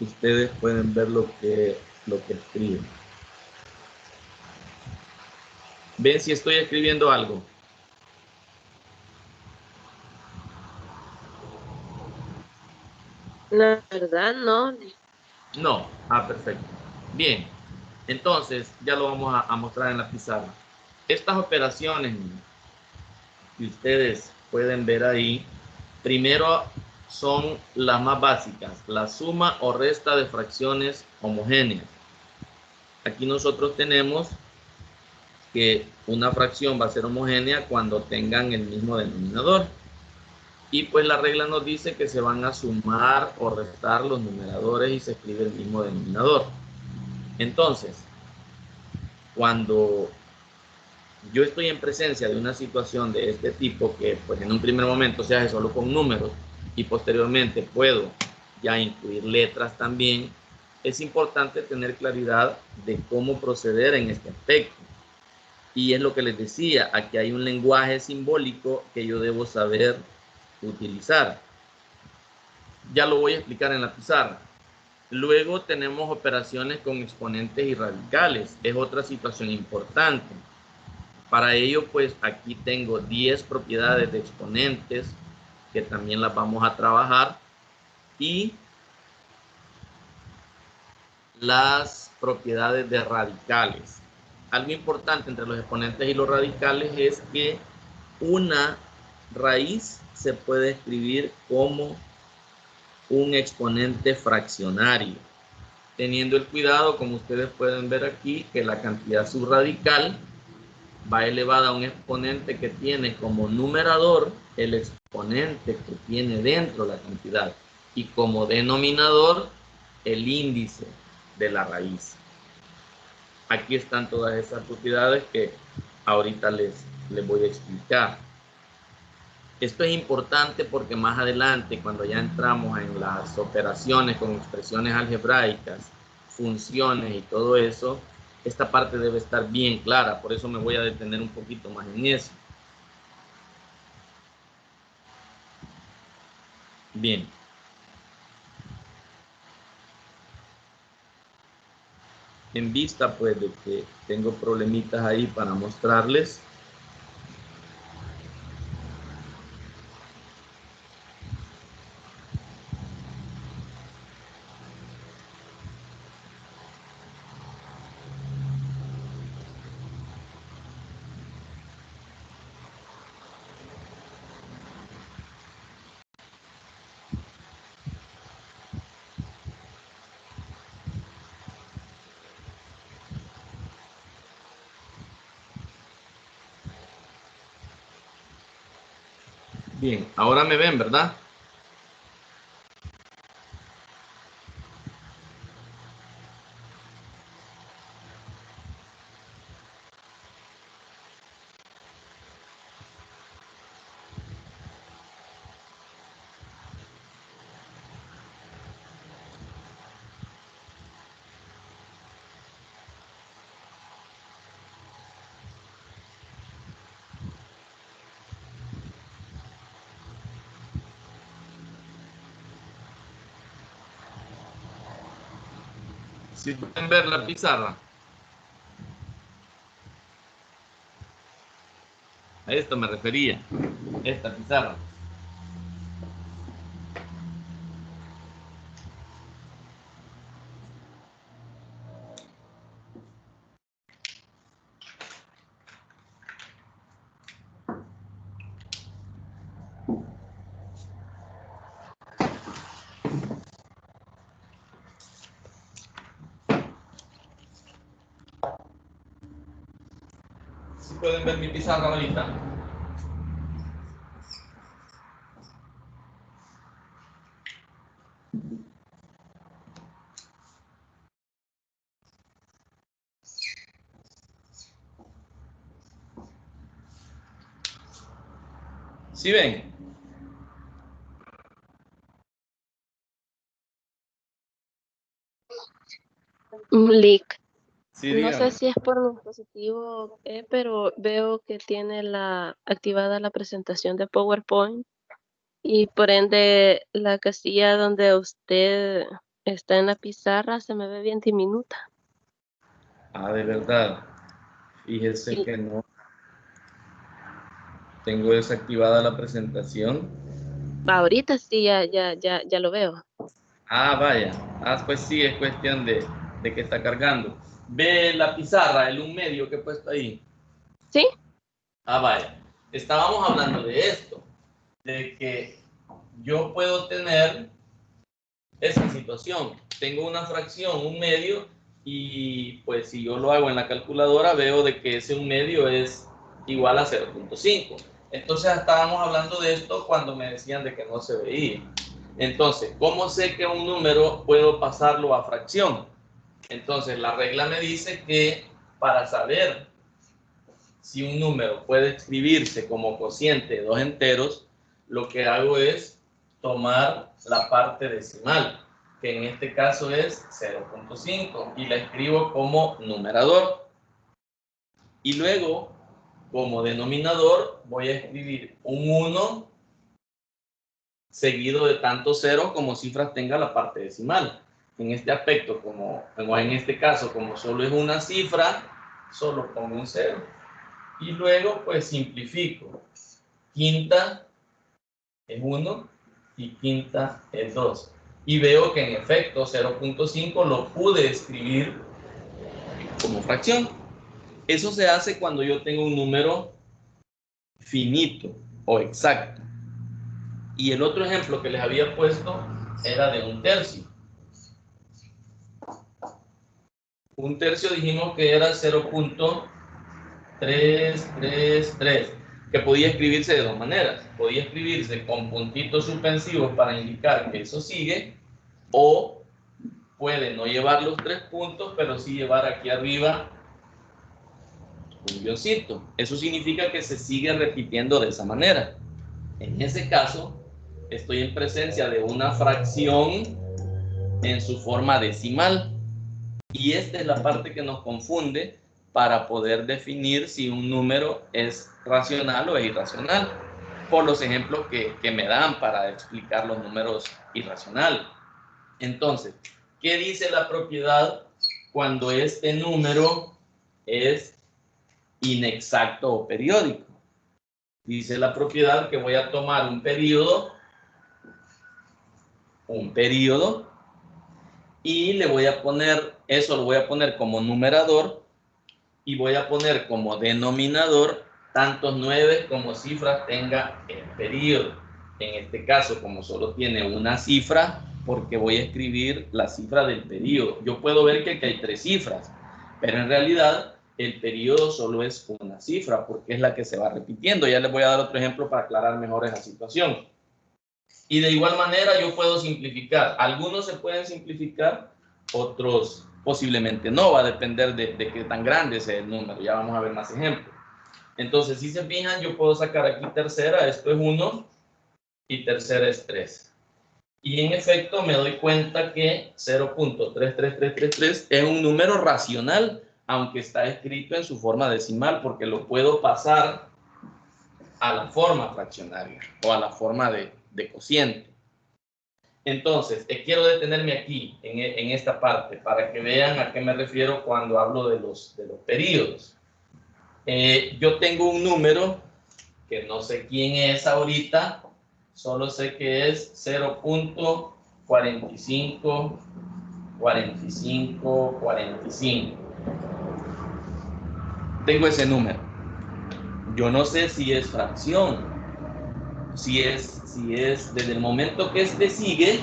ustedes pueden ver lo que escriben. ¿Ven si estoy escribiendo algo? la verdad no. No. Ah, perfecto. Bien. Entonces, ya lo vamos a mostrar en la pizarra. Estas operaciones que ustedes pueden ver ahí, primero son las más básicas, la suma o resta de fracciones homogéneas. Aquí nosotros tenemos que una fracción va a ser homogénea cuando tengan el mismo denominador. Y pues la regla nos dice que se van a sumar o restar los numeradores y se escribe el mismo denominador. Entonces, cuando yo estoy en presencia de una situación de este tipo, que pues en un primer momento se hace solo con números y posteriormente puedo ya incluir letras también, es importante tener claridad de cómo proceder en este aspecto. Y es lo que les decía, aquí hay un lenguaje simbólico que yo debo saber utilizar. ya lo voy a explicar en la pizarra. Luego tenemos operaciones con exponentes y radicales. Es otra situación importante. Para ello, pues aquí tengo 10 propiedades de exponentes que también las vamos a trabajar y las propiedades de radicales. Algo importante entre los exponentes y los radicales es que una raíz se puede escribir como un exponente fraccionario, teniendo el cuidado, como ustedes pueden ver aquí, que la cantidad subradical va elevada a un exponente que tiene como numerador el exponente que tiene dentro la cantidad y como denominador el índice de la raíz. Aquí están todas esas propiedades que ahorita les voy a explicar. Esto es importante porque más adelante, cuando ya entramos en las operaciones con expresiones algebraicas, funciones y todo eso, esta parte debe estar bien clara. Por eso me voy a detener un poquito más en eso. Bien. En vista, pues, de que tengo problemitas ahí para mostrarles. Bien, ahora me ven, ¿verdad? Si pueden ver la pizarra. A esto me refería, esta pizarra. Si pueden ver mi pizarra ahorita. ¿Sí ven? Lick. Sí, No sé díganme. si es por mi dispositivo, pero veo que tiene activada la presentación de PowerPoint y por ende la casilla donde usted está en la pizarra se me ve bien diminuta. Ah, de verdad. Fíjese Y que no tengo desactivada la presentación. ahorita sí ya lo veo. Ah, vaya. Ah, pues sí, es cuestión de que está cargando. Ve la pizarra, el 1/2 que he puesto ahí. ¿Sí? Ah, vaya. Estábamos hablando de esto, de que yo puedo tener esa situación. Tengo una fracción, 1/2, y pues si yo lo hago en la calculadora veo de que ese 1/2 es igual a 0.5. Entonces estábamos hablando de esto cuando me decían de que no se veía. Entonces, ¿cómo sé que un número puedo pasarlo a fracción? Entonces, la regla me dice que para saber si un número puede escribirse como cociente de dos enteros, lo que hago es tomar la parte decimal, que en este caso es 0.5, y la escribo como numerador. Y luego, como denominador, voy a escribir un 1 seguido de tantos ceros como cifras tenga la parte decimal. En este aspecto, como en este caso, como solo es una cifra, solo pongo un 0. Y luego, pues, simplifico. Quinta es 1 y quinta es 2. Y veo que, en efecto, 0.5 lo pude escribir como fracción. Eso se hace cuando yo tengo un número finito o exacto. Y el otro ejemplo que les había puesto era de un tercio. Un tercio dijimos que era 0.333, que podía escribirse de dos maneras. Podía escribirse con puntitos suspensivos para indicar que eso sigue, o puede no llevar los 3 puntos, pero sí llevar aquí arriba un guioncito. Eso significa que se sigue repitiendo de esa manera. En ese caso, estoy en presencia de una fracción en su forma decimal. Y esta es la parte que nos confunde para poder definir si un número es racional o es irracional, por los ejemplos que me dan para explicar los números irracionales. Entonces, ¿qué dice la propiedad cuando este número es inexacto o periódico? Dice la propiedad que voy a tomar un periodo, y le voy a poner, eso lo voy a poner como numerador, y voy a poner como denominador tantos 9 como cifras tenga el periodo. En este caso, como solo tiene una cifra, porque voy a escribir la cifra del periodo. Yo puedo ver que aquí hay 3 cifras, pero en realidad el periodo solo es una cifra, porque es la que se va repitiendo. Ya les voy a dar otro ejemplo para aclarar mejor esa situación. Y de igual manera yo puedo simplificar. Algunos se pueden simplificar, otros posiblemente no. Va a depender de qué tan grande sea el número. Ya vamos a ver más ejemplos. Entonces, si se fijan, yo puedo sacar aquí tercera. Esto es 1 y tercera es 3. Y en efecto me doy cuenta que 0.33333 es un número racional, aunque está escrito en su forma decimal, porque lo puedo pasar a la forma fraccionaria o a la forma de cociente. Entonces, quiero detenerme aquí en esta parte para que vean a qué me refiero cuando hablo de los periodos. Yo tengo un número que no sé quién es ahorita, solo sé que es 0.454545. Tengo ese número. Yo no sé si es fracción, si es desde el momento que este sigue,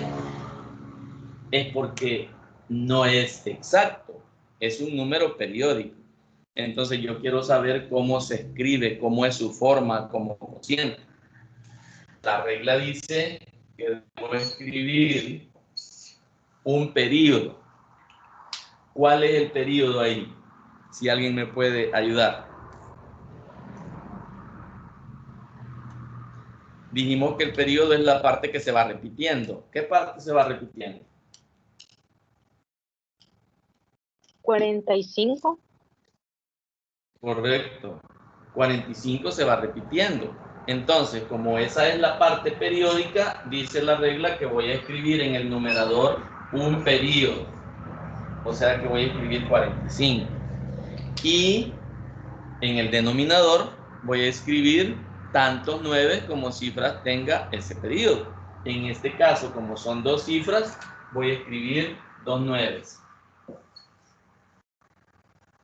es porque no es exacto, es un número periódico. Entonces yo quiero saber cómo se escribe, cómo es su forma como cociente. La regla dice que debo escribir un periodo. ¿Cuál es el periodo ahí? Si alguien me puede ayudar. Dijimos que el periodo es la parte que se va repitiendo. ¿Qué parte se va repitiendo? 45. Correcto. 45 se va repitiendo. Entonces, como esa es la parte periódica, dice la regla que voy a escribir en el numerador un periodo. O sea que voy a escribir 45. Y en el denominador voy a escribir tantos 9 como cifras tenga ese periodo. En este caso, como son 2 cifras, voy a escribir 2 9.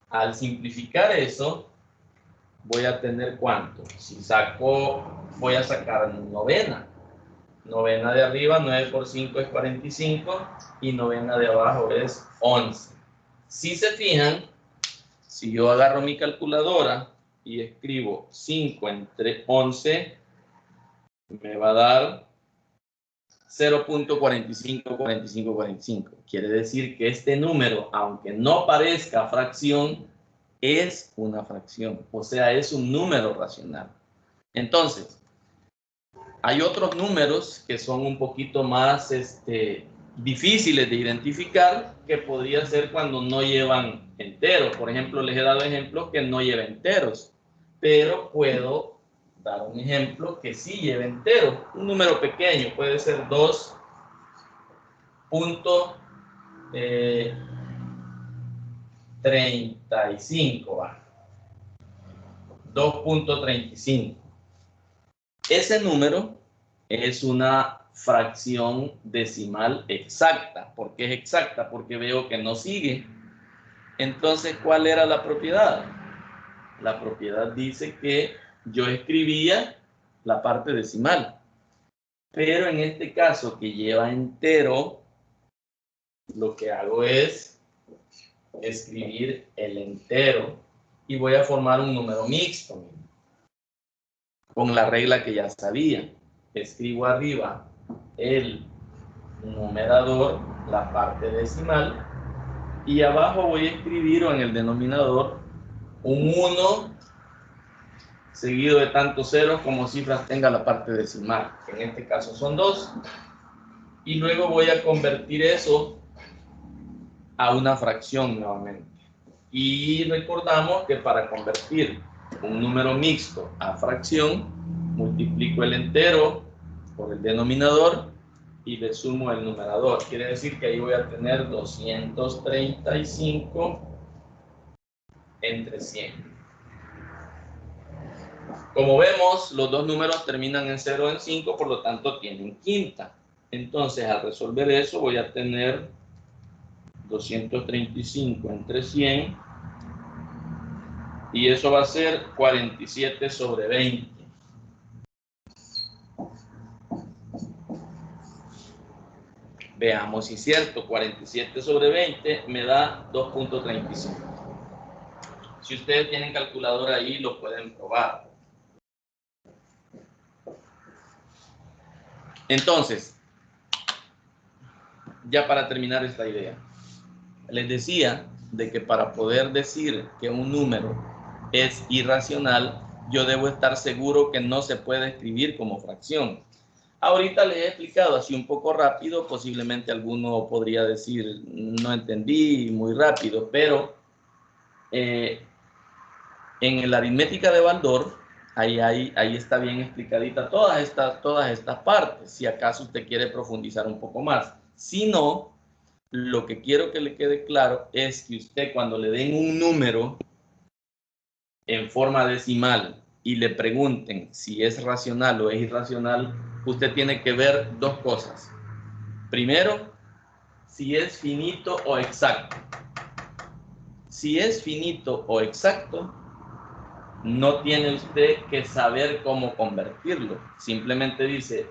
Al simplificar eso, voy a tener ¿cuánto? Si saco, voy a sacar novena. Novena de arriba, 9 por 5 es 45, y novena de abajo es 11. Si se fijan, si yo agarro mi calculadora y escribo 5 entre 11, me va a dar 0.454545. Quiere decir que este número, aunque no parezca fracción, es una fracción, o sea, es un número racional. Entonces, hay otros números que son un poquito más difíciles de identificar, que podría ser cuando no llevan enteros. Por ejemplo, les he dado ejemplos que no llevan enteros, pero puedo dar un ejemplo que sí lleve entero. Un número pequeño, puede ser 2.35, ¿va? 2.35. Ese número es una fracción decimal exacta. ¿Por qué es exacta? Porque veo que no sigue. Entonces, ¿cuál era la propiedad? La propiedad dice que yo escribía la parte decimal. Pero en este caso que lleva entero, lo que hago es escribir el entero y voy a formar un número mixto con la regla que ya sabía. Escribo arriba el numerador, la parte decimal, y abajo voy a escribir, o en el denominador, un 1 seguido de tantos ceros como cifras tenga la parte decimal, que en este caso son 2, y luego voy a convertir eso a una fracción nuevamente. Y recordamos que para convertir un número mixto a fracción, multiplico el entero por el denominador y le sumo el numerador. Quiere decir que ahí voy a tener 235 entre 100. Como vemos, los dos números terminan en 0 o en 5, por lo tanto tienen quinta. Entonces, al resolver eso, voy a tener 235 entre 100, y eso va a ser 47 sobre 20. Veamos si es cierto, 47 sobre 20 me da 2.35. Si ustedes tienen calculadora ahí, lo pueden probar. Entonces, ya para terminar esta idea, les decía de que para poder decir que un número es irracional, yo debo estar seguro que no se puede escribir como fracción. Ahorita les he explicado así un poco rápido, posiblemente alguno podría decir, no entendí muy rápido, pero en la aritmética de Baldor, ahí está bien explicadita todas estas partes, si acaso usted quiere profundizar un poco más. Si no, lo que quiero que le quede claro es que usted, cuando le den un número en forma decimal y le pregunten si es racional o es irracional, usted tiene que ver dos cosas. Primero, si es finito o exacto. Si es finito o exacto, no tiene usted que saber cómo convertirlo. Simplemente dice,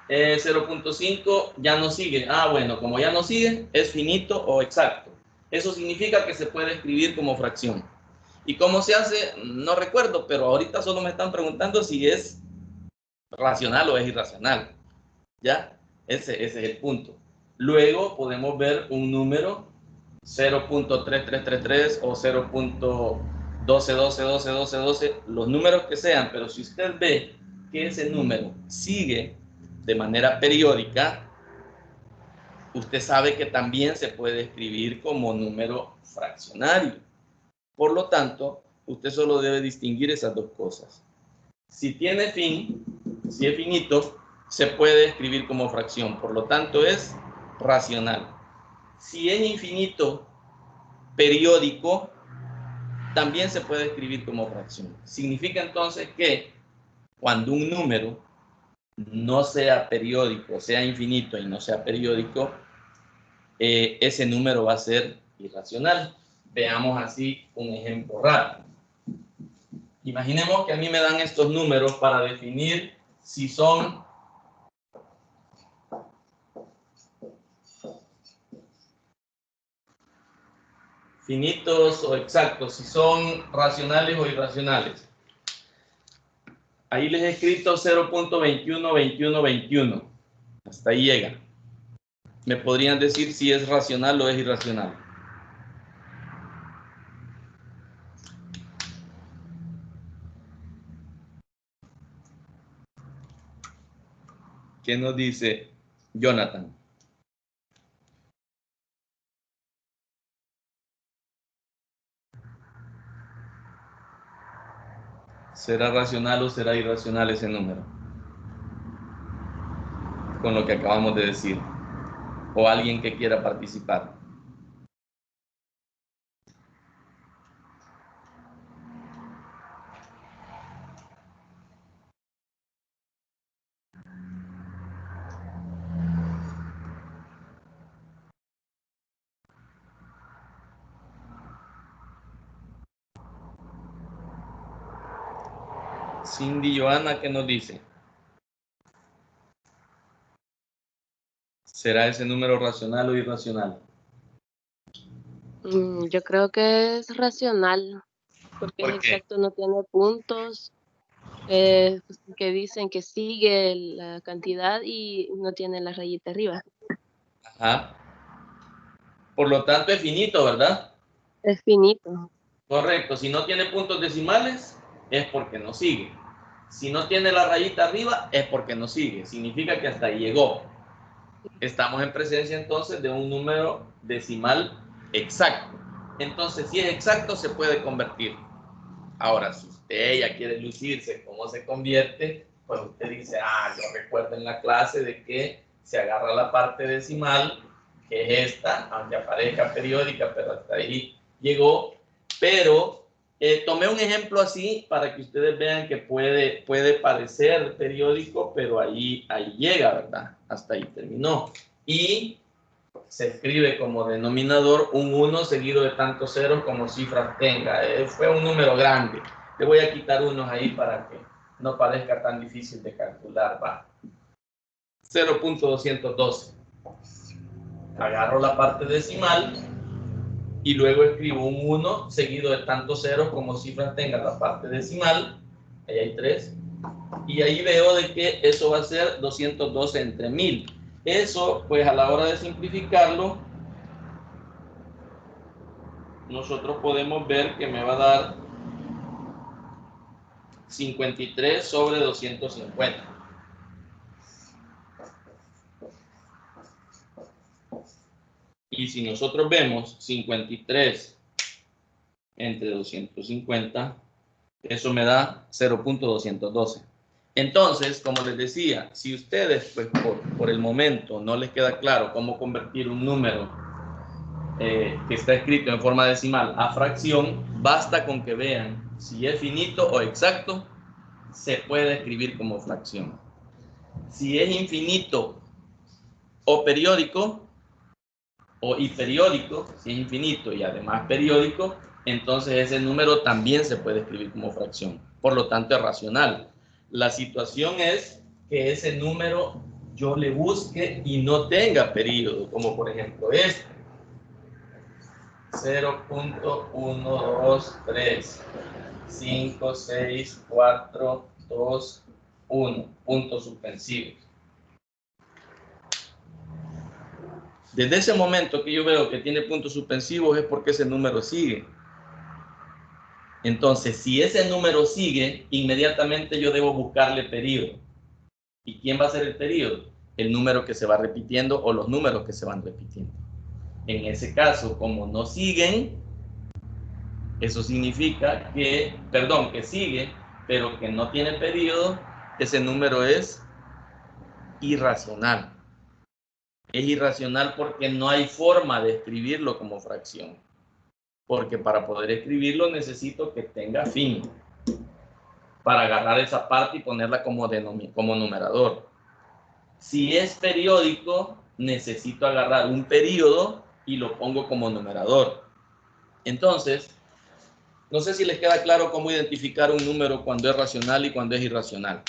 0.5 ya no sigue. Ah, bueno, como ya no sigue, es finito o exacto. Eso significa que se puede escribir como fracción. ¿Y cómo se hace? No recuerdo, pero ahorita solo me están preguntando si es racional o es irracional. ¿Ya? Ese es el punto. Luego podemos ver un número 0.3333 o 0.12121212, los números que sean, pero si usted ve que ese número sigue de manera periódica, usted sabe que también se puede escribir como número fraccionario. Por lo tanto, usted solo debe distinguir esas dos cosas. Si tiene fin, si es finito, se puede escribir como fracción, por lo tanto es racional. Si es infinito, periódico, también se puede escribir como fracción. Significa entonces que cuando un número no sea periódico, sea infinito y no sea periódico, ese número va a ser irracional. Veamos así un ejemplo rápido. Imaginemos que a mí me dan estos números para definir si son finitos o exactos, si son racionales o irracionales. Ahí les he escrito 0.212121. Hasta ahí llega. ¿Me podrían decir si es racional o es irracional? ¿Qué nos dice Jonathan? ¿Será racional o será irracional ese número? Con lo que acabamos de decir. O alguien que quiera participar. Cindy Joana, ¿qué nos dice? ¿Será ese número racional o irracional? Yo creo que es racional, porque ¿Por es qué? exacto, no tiene puntos, que dicen que sigue la cantidad y no tiene la rayita arriba. Ajá. Por lo tanto, es finito, ¿verdad? Es finito. Correcto. Si no tiene puntos decimales, es porque no sigue. Si no tiene la rayita arriba, es porque no sigue. Significa que hasta ahí llegó. Estamos en presencia entonces de un número decimal exacto. Entonces, si es exacto, se puede convertir. Ahora, si usted ya quiere lucirse cómo se convierte, pues usted dice, yo recuerdo en la clase de que se agarra la parte decimal, que es esta, aunque aparezca periódica, pero hasta ahí llegó. Pero tomé un ejemplo así para que ustedes vean que puede parecer periódico, pero ahí llega, ¿verdad? Hasta ahí terminó. Y se escribe como denominador un 1 seguido de tantos ceros como cifras tenga. Fue un número grande. Le voy a quitar unos ahí para que no parezca tan difícil de calcular. Va. 0.212. Agarro la parte decimal y luego escribo un 1 seguido de tantos ceros como cifras tenga la parte decimal. Ahí hay 3. Y ahí veo de que eso va a ser 212 entre 1000. Eso, pues a la hora de simplificarlo, nosotros podemos ver que me va a dar 53 sobre 250. Y si nosotros vemos 53 entre 250, eso me da 0.212. Entonces, como les decía, si ustedes pues, por el momento no les queda claro cómo convertir un número que está escrito en forma decimal a fracción, basta con que vean si es finito o exacto, se puede escribir como fracción. Si es infinito o periódico, o hiperiódico, si es infinito y además periódico, entonces ese número también se puede escribir como fracción. Por lo tanto, es racional. La situación es que ese número yo le busque y no tenga periodo, como por ejemplo este. 0.123564221 puntos suspensivos. Desde ese momento que yo veo que tiene puntos suspensivos es porque ese número sigue. Entonces, si ese número sigue, inmediatamente yo debo buscarle periodo. ¿Y quién va a ser el periodo? El número que se va repitiendo o los números que se van repitiendo. En ese caso, como no siguen, eso significa que, que sigue, pero que no tiene periodo, ese número es irracional. Es irracional porque no hay forma de escribirlo como fracción. Porque para poder escribirlo necesito que tenga fin. Para agarrar esa parte y ponerla como numerador. Si es periódico, necesito agarrar un periodo y lo pongo como numerador. Entonces, no sé si les queda claro cómo identificar un número cuando es racional y cuando es irracional.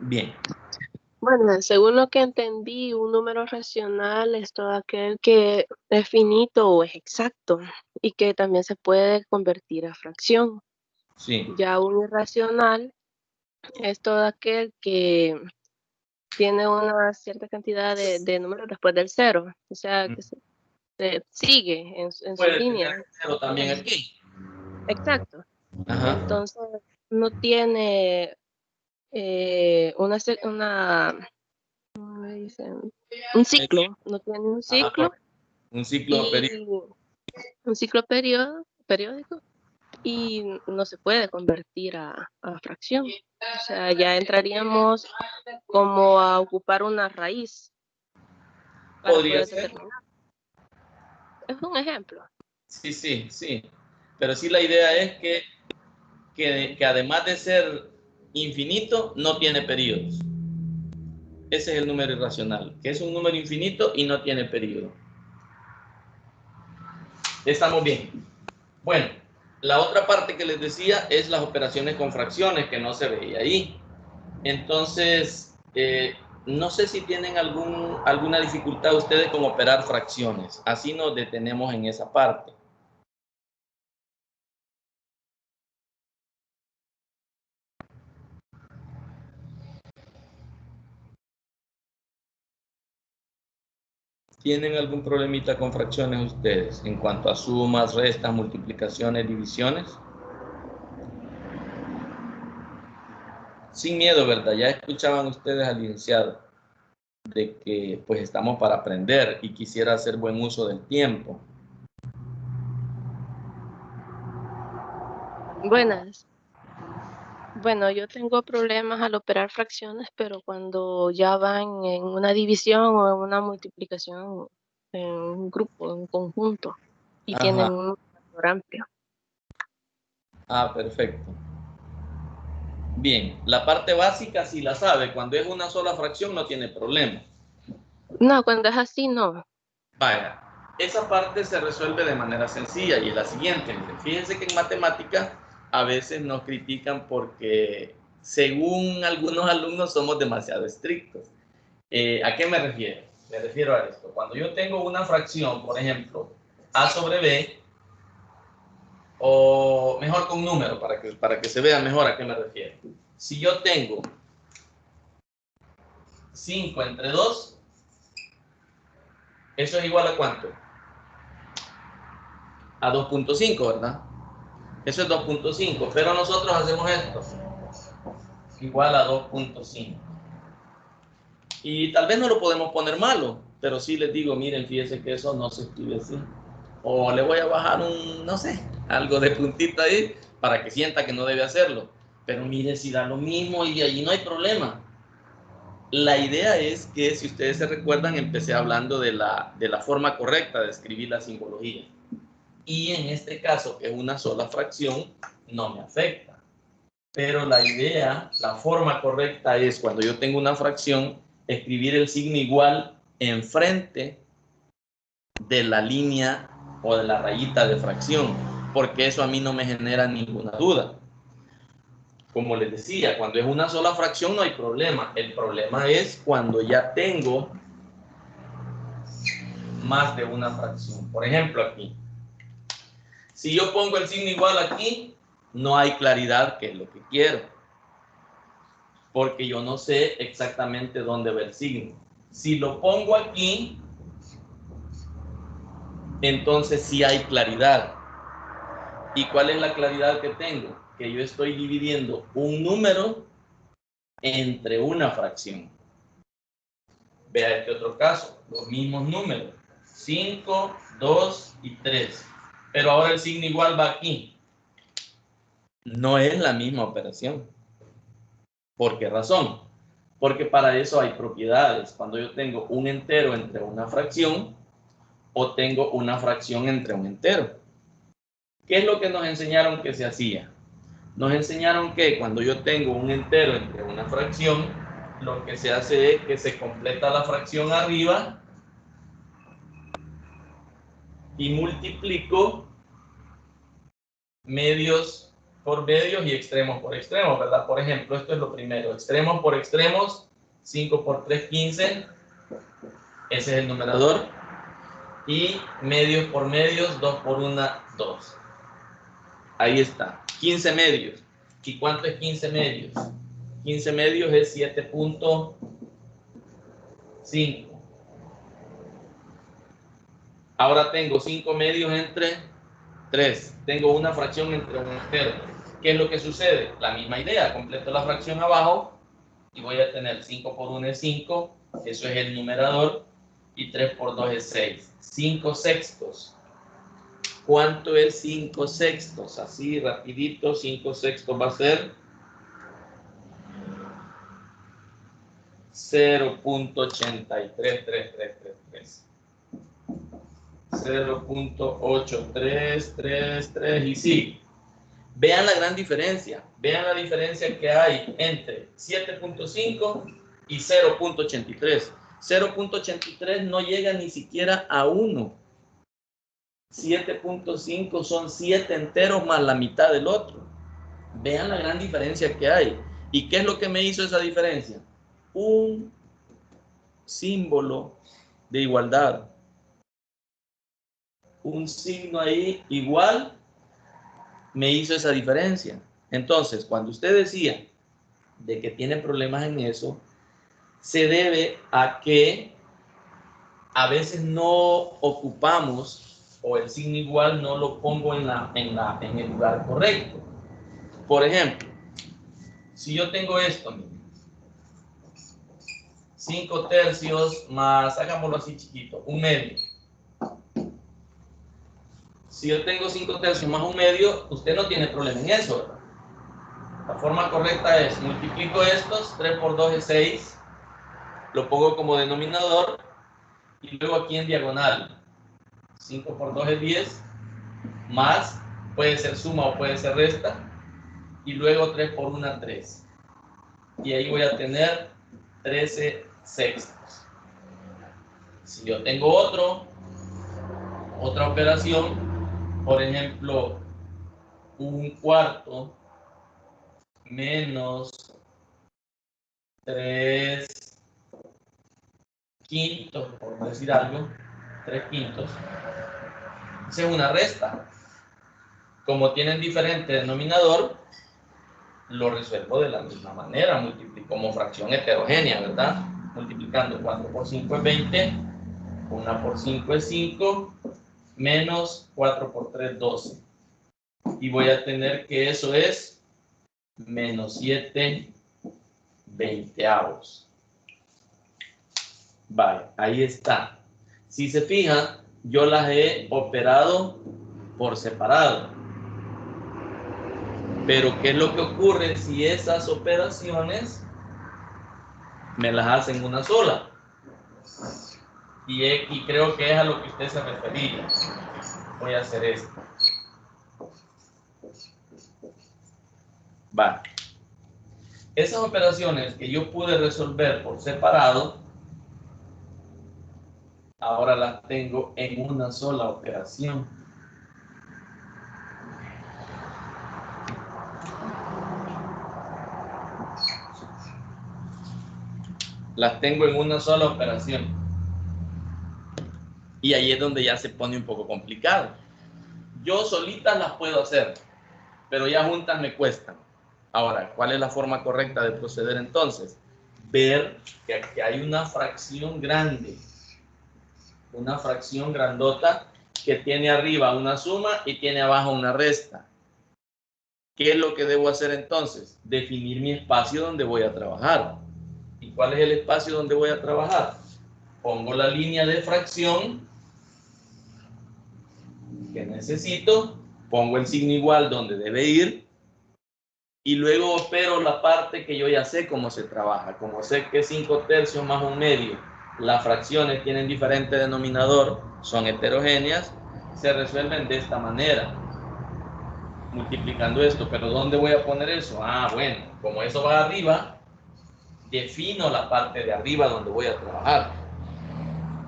Bien. Bueno, según lo que entendí, un número racional es todo aquel que es finito o es exacto y que también se puede convertir a fracción. Sí. Ya un irracional es todo aquel que tiene una cierta cantidad de números después del cero, o sea, que se sigue en su Puede línea. tener cero también aquí. Exacto. Ajá. Entonces, no tiene ¿cómo le dicen? Un ciclo, no tiene un ciclo. Un ciclo periódico. Un ciclo periódico y no se puede convertir a fracción. O sea, ya entraríamos como a ocupar una raíz para Podría poder ser. determinar. Es un ejemplo. Sí, sí, sí. Pero sí la idea es que además de ser infinito, no tiene periodos. Ese es el número irracional, que es un número infinito y no tiene periodo. Estamos bien. Bueno, la otra parte que les decía es las operaciones con fracciones, que no se veía ahí. Entonces, no sé si tienen alguna dificultad ustedes con operar fracciones. Así nos detenemos en esa parte. ¿Tienen algún problemita con fracciones ustedes en cuanto a sumas, restas, multiplicaciones, divisiones? Sin miedo, ¿verdad? Ya escuchaban ustedes al licenciado de que pues estamos para aprender y quisiera hacer buen uso del tiempo. Buenas. Bueno, yo tengo problemas al operar fracciones, pero cuando ya van en una división o en una multiplicación en un grupo, en un conjunto, y tienen Ajá. un valor amplio. Ah, perfecto. Bien, la parte básica sí la sabe. Cuando es una sola fracción no tiene problema. No, cuando es así, no. Vaya, esa parte se resuelve de manera sencilla y es la siguiente. Fíjense que en matemática a veces nos critican porque según algunos alumnos somos demasiado estrictos. ¿A qué me refiero? Me refiero a esto. Cuando yo tengo una fracción, por ejemplo, a sobre b, o mejor con número, para que se vea mejor a qué me refiero. Si yo tengo 5 entre 2, eso es igual a ¿cuánto? A 2.5, ¿verdad? Eso es 2.5, pero nosotros hacemos esto. Igual a 2.5. Y tal vez no lo podemos poner malo, pero sí les digo, miren, fíjense que eso no se escribe así. O le voy a bajar un, no sé, algo de puntito ahí para que sienta que no debe hacerlo. Pero miren, si da lo mismo y allí no hay problema. La idea es que, si ustedes se recuerdan, empecé hablando de la forma correcta de escribir la simbología. Y en este caso, que es una sola fracción, no me afecta. Pero la idea, la forma correcta es, cuando yo tengo una fracción, escribir el signo igual enfrente de la línea o de la rayita de fracción, porque eso a mí no me genera ninguna duda. Como les decía, cuando es una sola fracción no hay problema. El problema es cuando ya tengo más de una fracción. Por ejemplo, aquí. Si yo pongo el signo igual aquí, no hay claridad qué es lo que quiero, porque yo no sé exactamente dónde va el signo. Si lo pongo aquí, entonces sí hay claridad. ¿Y cuál es la claridad que tengo? Que yo estoy dividiendo un número entre una fracción. Vea este otro caso, los mismos números, 5, 2 y 3. Pero ahora el signo igual va aquí. No es la misma operación. ¿Por qué razón? Porque para eso hay propiedades. Cuando yo tengo un entero entre una fracción o tengo una fracción entre un entero. ¿Qué es lo que nos enseñaron que se hacía? Nos enseñaron que cuando yo tengo un entero entre una fracción, lo que se hace es que se completa la fracción arriba y multiplico medios por medios y extremos por extremos, ¿verdad? Por ejemplo, esto es lo primero. Extremos por extremos, 5 por 3, 15. Ese es el numerador. Y medios por medios, 2 por 1, 2. Ahí está. 15 medios. ¿Y cuánto es 15 medios? 15 medios es 7.5. Ahora tengo 5 medios entre 3. Tengo una fracción entre un entero. ¿Qué es lo que sucede? La misma idea. Completo la fracción abajo y voy a tener 5 por 1 es 5. Eso es el numerador. y 3 por 2 es 6. 5 sextos. ¿Cuánto es 5 sextos? Así, rapidito, 5 sextos va a ser 0.83333. 0.8333 y sí. Vean la gran diferencia. Vean la diferencia que hay entre 7.5 y 0.83. 0.83 no llega ni siquiera a 1. 7.5 son 7 enteros más la mitad del otro. Vean la gran diferencia que hay. ¿Y qué es lo que me hizo esa diferencia? Un símbolo de igualdad. Un signo ahí igual me hizo esa diferencia. Entonces, cuando usted decía de que tiene problemas en eso, se debe a que a veces no ocupamos o el signo igual no lo pongo en el lugar correcto. Por ejemplo, si yo tengo esto, 5 tercios más, hagámoslo así chiquito, 1/2. Si yo tengo 5 tercios más 1/2, usted no tiene problema en eso, ¿verdad? La forma correcta es, multiplico estos, 3 por 2 es 6, lo pongo como denominador, y luego aquí en diagonal, 5 por 2 es 10, más, puede ser suma o puede ser resta, y luego 3 por 1, 3. Y ahí voy a tener 13 sextos. Si yo tengo otra operación, por ejemplo, 1/4 menos 3 quintos, por no decir algo, 3 quintos, esa es una resta. Como tienen diferente denominador, lo resuelvo de la misma manera, multiplico como fracción heterogénea, ¿verdad? Multiplicando 4 por 5 es 20, 1 por 5 es 5, menos 4 por 3, 12. Y voy a tener que eso es menos 7 veinteavos. Vale, ahí está. Si se fijan, yo las he operado por separado. Pero ¿qué es lo que ocurre si esas operaciones me las hacen una sola? Y creo que es a lo que usted se refería. Voy a hacer esto. Vale. Esas operaciones que yo pude resolver por separado, ahora las tengo en una sola operación. Las tengo en una sola operación. Y ahí es donde ya se pone un poco complicado. Yo solitas las puedo hacer, pero ya juntas me cuestan. Ahora, ¿cuál es la forma correcta de proceder entonces? Ver que aquí hay una fracción grande, una fracción grandota que tiene arriba una suma y tiene abajo una resta. ¿Qué es lo que debo hacer entonces? Definir mi espacio donde voy a trabajar. ¿Y cuál es el espacio donde voy a trabajar? Pongo la línea de fracción que necesito, pongo el signo igual donde debe ir y luego opero la parte que yo ya sé cómo se trabaja. Como sé que 5 tercios más 1/2, las fracciones tienen diferente denominador, son heterogéneas, se resuelven de esta manera, multiplicando esto. ¿Pero dónde voy a poner eso? Ah, bueno, como eso va arriba, defino la parte de arriba donde voy a trabajar.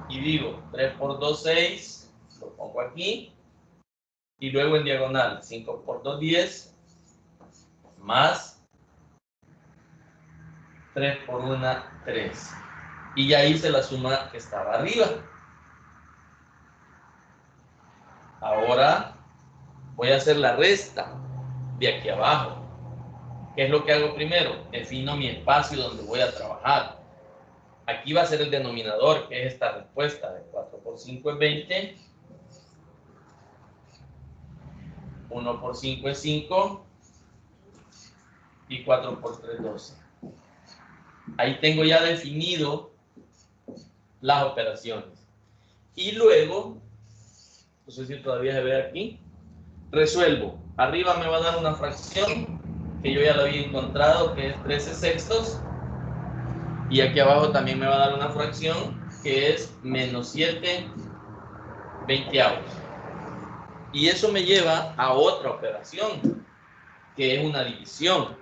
Y digo, 3 por 2, 6, lo pongo aquí. Y luego en diagonal, 5 por 2, 10, más 3 por 1, 3. Y ya hice la suma que estaba arriba. Ahora voy a hacer la resta de aquí abajo. ¿Qué es lo que hago primero? Defino mi espacio donde voy a trabajar. Aquí va a ser el denominador, que es esta respuesta de 4 por 5 es 20. 1 por 5 es 5. Y 4 por 3, 12. Ahí tengo ya definido las operaciones. Y luego, no sé si todavía se ve aquí, resuelvo. Arriba me va a dar una fracción que yo ya la había encontrado, que es 13 sextos. Y aquí abajo también me va a dar una fracción que es menos 7 veinteavos. Y eso me lleva a otra operación, que es una división.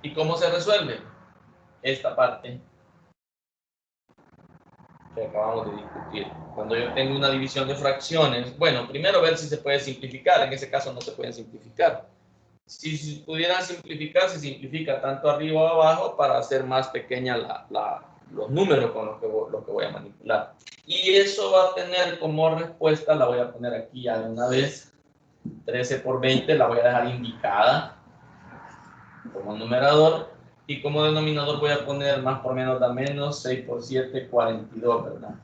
¿Y cómo se resuelve? Esta parte que acabamos de discutir. Cuando yo tengo una división de fracciones, bueno, primero ver si se puede simplificar. En ese caso no se pueden simplificar. Si pudieran simplificar, se simplifica tanto arriba o abajo para hacer más pequeña los números con los que voy a manipular. Y eso va a tener como respuesta, la voy a poner aquí ya de una vez, 13 por 20, la voy a dejar indicada como numerador, y como denominador voy a poner más por menos da menos, 6 por 7, 42, ¿verdad?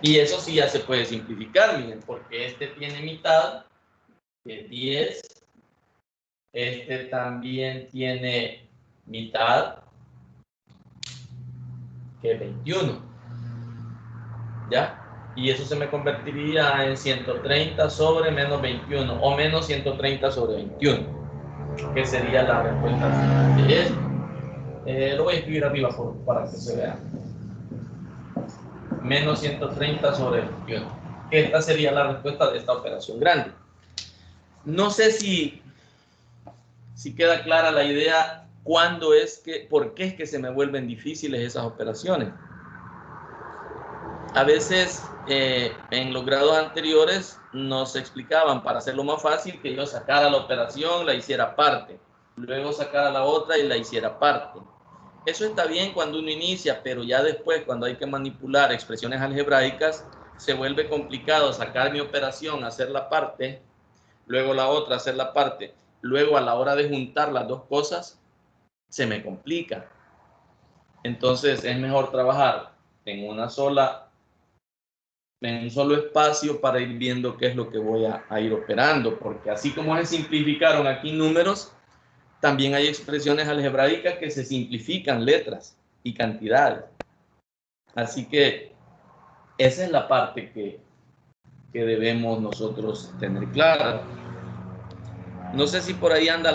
Y eso sí ya se puede simplificar, miren, porque este tiene mitad, que es 10, este también tiene mitad, que es 21, ¿ya? Y eso se me convertiría en 130 sobre menos 21, o menos 130 sobre 21, que sería la respuesta final de esto. Lo voy a escribir arriba para que se vea. Menos 130 sobre 21. Esta sería la respuesta de esta operación grande. No sé si queda clara la idea por qué es que se me vuelven difíciles esas operaciones. A veces en los grados anteriores nos explicaban para hacerlo más fácil que yo sacara la operación, la hiciera parte, luego sacara la otra y la hiciera parte. Eso está bien cuando uno inicia, pero ya después, cuando hay que manipular expresiones algebraicas, se vuelve complicado sacar mi operación, hacer la parte, luego la otra, hacer la parte. Luego, a la hora de juntar las dos cosas, se me complica. Entonces, es mejor trabajar en un solo espacio para ir viendo qué es lo que voy a ir operando, porque así como se simplificaron aquí números, también hay expresiones algebraicas que se simplifican letras y cantidades. Así que esa es la parte que debemos nosotros tener clara. No sé si por ahí anda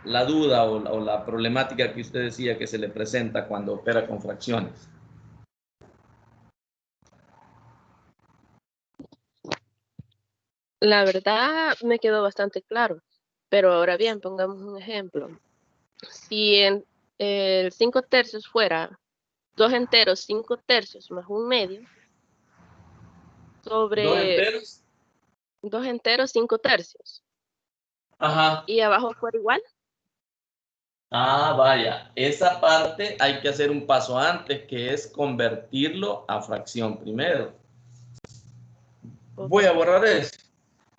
la duda o la problemática que usted decía que se le presenta cuando opera con fracciones. La verdad me quedó bastante claro, pero ahora bien, pongamos un ejemplo. Si en el 5 tercios fuera 2 enteros, 5 tercios más un medio, sobre 2 enteros, 5 tercios. Ajá. Y abajo fuera igual. Ah, vaya, esa parte hay que hacer un paso antes, que es convertirlo a fracción primero. Voy a borrar eso.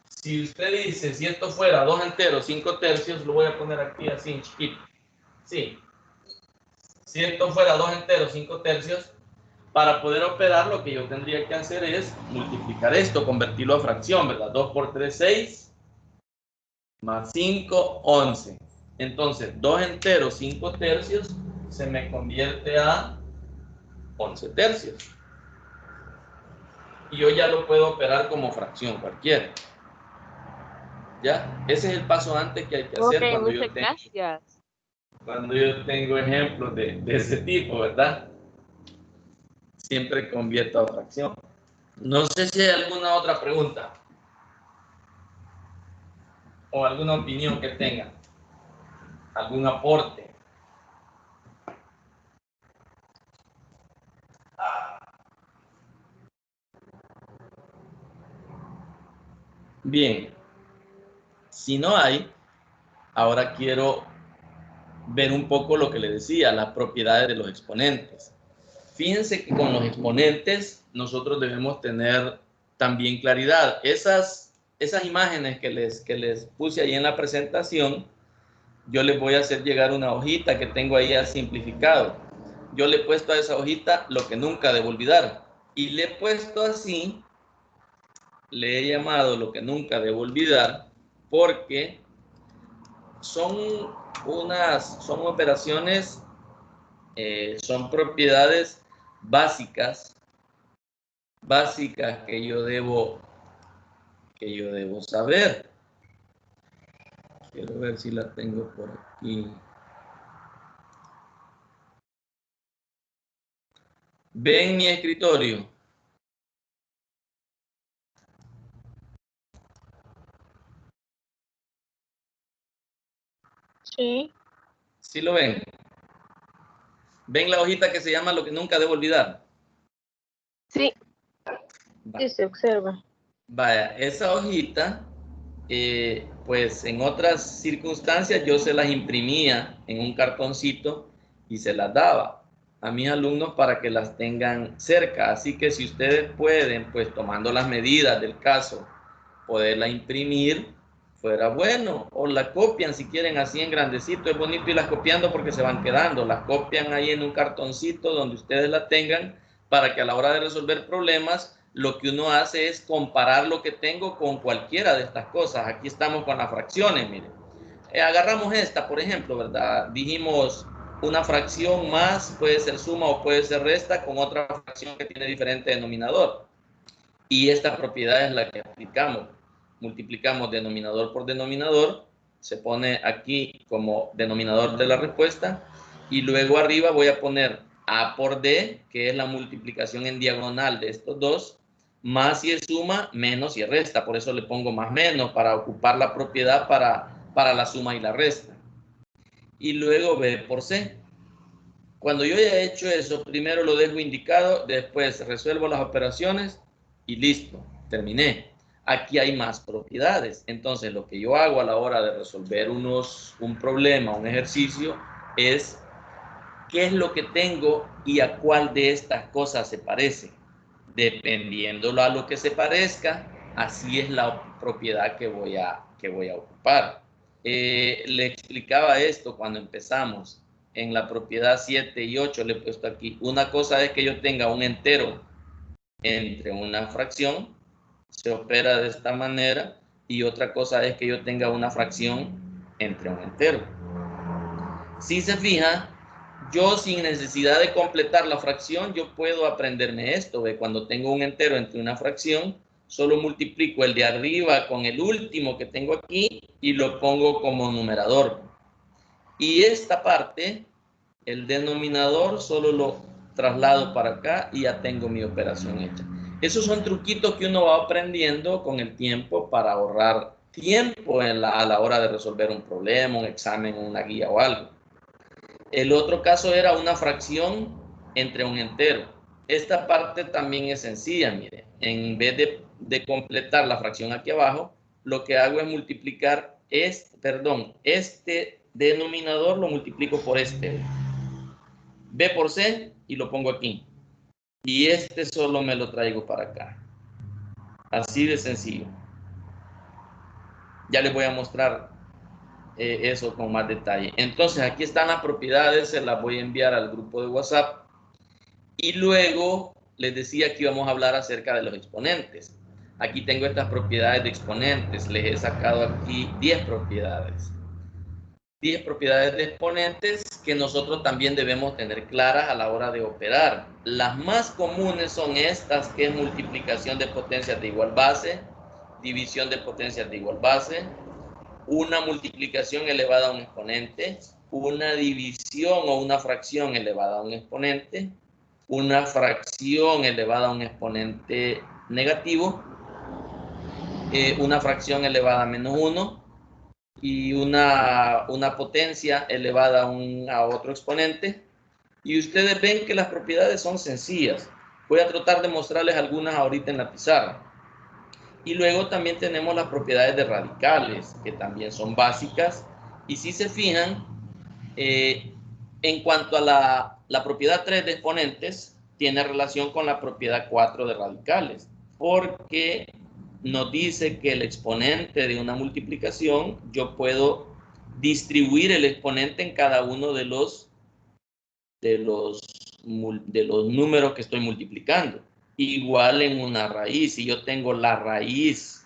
Si usted dice, si esto fuera 2 enteros, 5 tercios, lo voy a poner aquí así en chiquito. Sí. Si esto fuera 2 enteros, 5 tercios, para poder operar lo que yo tendría que hacer es multiplicar esto, convertirlo a fracción, ¿verdad? 2 por 3, 6, más 5, 11. Entonces, 2 enteros, 5 tercios, se me convierte a 11 tercios. Y yo ya lo puedo operar como fracción cualquiera. ¿Ya? Ese es el paso antes que hay que hacer cuando yo tengo ejemplos de ese tipo, ¿verdad? Siempre convierto a fracción. No sé si hay alguna otra pregunta o alguna opinión que tengan, algún aporte. Bien, si no hay, ahora quiero ver un poco lo que le decía, las propiedades de los exponentes. Fíjense que con los exponentes nosotros debemos tener también claridad. Esas imágenes que les puse ahí en la presentación, yo les voy a hacer llegar una hojita que tengo ahí ya simplificado. Yo le he puesto a esa hojita lo que nunca debo olvidar. Y le he puesto así, le he llamado lo que nunca debo olvidar, porque son operaciones, son propiedades básicas que yo debo saber. Quiero ver si la tengo por aquí. ¿Ven mi escritorio? Sí. ¿Sí lo ven? ¿Ven la hojita que se llama lo que nunca debo olvidar? Sí. Va. Sí, se observa. Vaya, esa hojita, pues en otras circunstancias yo se las imprimía en un cartoncito y se las daba a mis alumnos para que las tengan cerca. Así que si ustedes pueden, pues tomando las medidas del caso, poderla imprimir, fuera bueno. O la copian si quieren así en grandecito. Es bonito irlas copiando porque se van quedando. Las copian ahí en un cartoncito donde ustedes la tengan para que a la hora de resolver problemas, lo que uno hace es comparar lo que tengo con cualquiera de estas cosas. Aquí estamos con las fracciones, miren. Agarramos esta, por ejemplo, ¿verdad? Dijimos una fracción más, puede ser suma o puede ser resta con otra fracción que tiene diferente denominador. Y esta propiedad es la que aplicamos. Multiplicamos denominador por denominador, se pone aquí como denominador de la respuesta, y luego arriba voy a poner A por D, que es la multiplicación en diagonal de estos dos, más si es suma, menos si es resta. Por eso le pongo más menos, para ocupar la propiedad para la suma y la resta. Y luego B por C. Cuando yo haya hecho eso, primero lo dejo indicado, después resuelvo las operaciones y listo, terminé. Aquí hay más propiedades. Entonces, lo que yo hago a la hora de resolver un problema, un ejercicio, es qué es lo que tengo y a cuál de estas cosas se parece. Dependiendo a lo que se parezca, así es la propiedad que voy a ocupar. Le explicaba esto cuando empezamos. En la propiedad 7 y 8 le he puesto aquí. Una cosa es que yo tenga un entero entre una fracción, se opera de esta manera, y otra cosa es que yo tenga una fracción entre un entero. Si se fija, yo sin necesidad de completar la fracción, yo puedo aprenderme esto. ¿Ve? Cuando tengo un entero entre una fracción, solo multiplico el de arriba con el último que tengo aquí y lo pongo como numerador. Y esta parte, el denominador, solo lo traslado para acá y ya tengo mi operación hecha. Esos son truquitos que uno va aprendiendo con el tiempo para ahorrar tiempo a la hora de resolver un problema, un examen, una guía o algo. El otro caso era una fracción entre un entero. Esta parte también es sencilla, mire. En vez de completar la fracción aquí abajo, lo que hago es multiplicar este denominador lo multiplico por este. B por C y lo pongo aquí. Y este solo me lo traigo para acá. Así de sencillo. Ya les voy a mostrar eso con más detalle. Entonces, aquí están las propiedades, se las voy a enviar al grupo de WhatsApp. Y luego les decía que íbamos a hablar acerca de los exponentes. Aquí tengo estas propiedades de exponentes. Les he sacado aquí 10 propiedades. 10 propiedades de exponentes que nosotros también debemos tener claras a la hora de operar. Las más comunes son estas, que es multiplicación de potencias de igual base, división de potencias de igual base, una multiplicación elevada a un exponente, una división o una fracción elevada a un exponente, una fracción elevada a un exponente negativo, una fracción elevada a menos 1 y una potencia elevada a otro exponente. Y ustedes ven que las propiedades son sencillas. Voy a tratar de mostrarles algunas ahorita en la pizarra. Y luego también tenemos las propiedades de radicales, que también son básicas. Y si se fijan, en cuanto a la propiedad 3 de exponentes, tiene relación con la propiedad 4 de radicales, porque nos dice que el exponente de una multiplicación, yo puedo distribuir el exponente en cada uno de los números que estoy multiplicando. Igual en una raíz, si yo tengo la raíz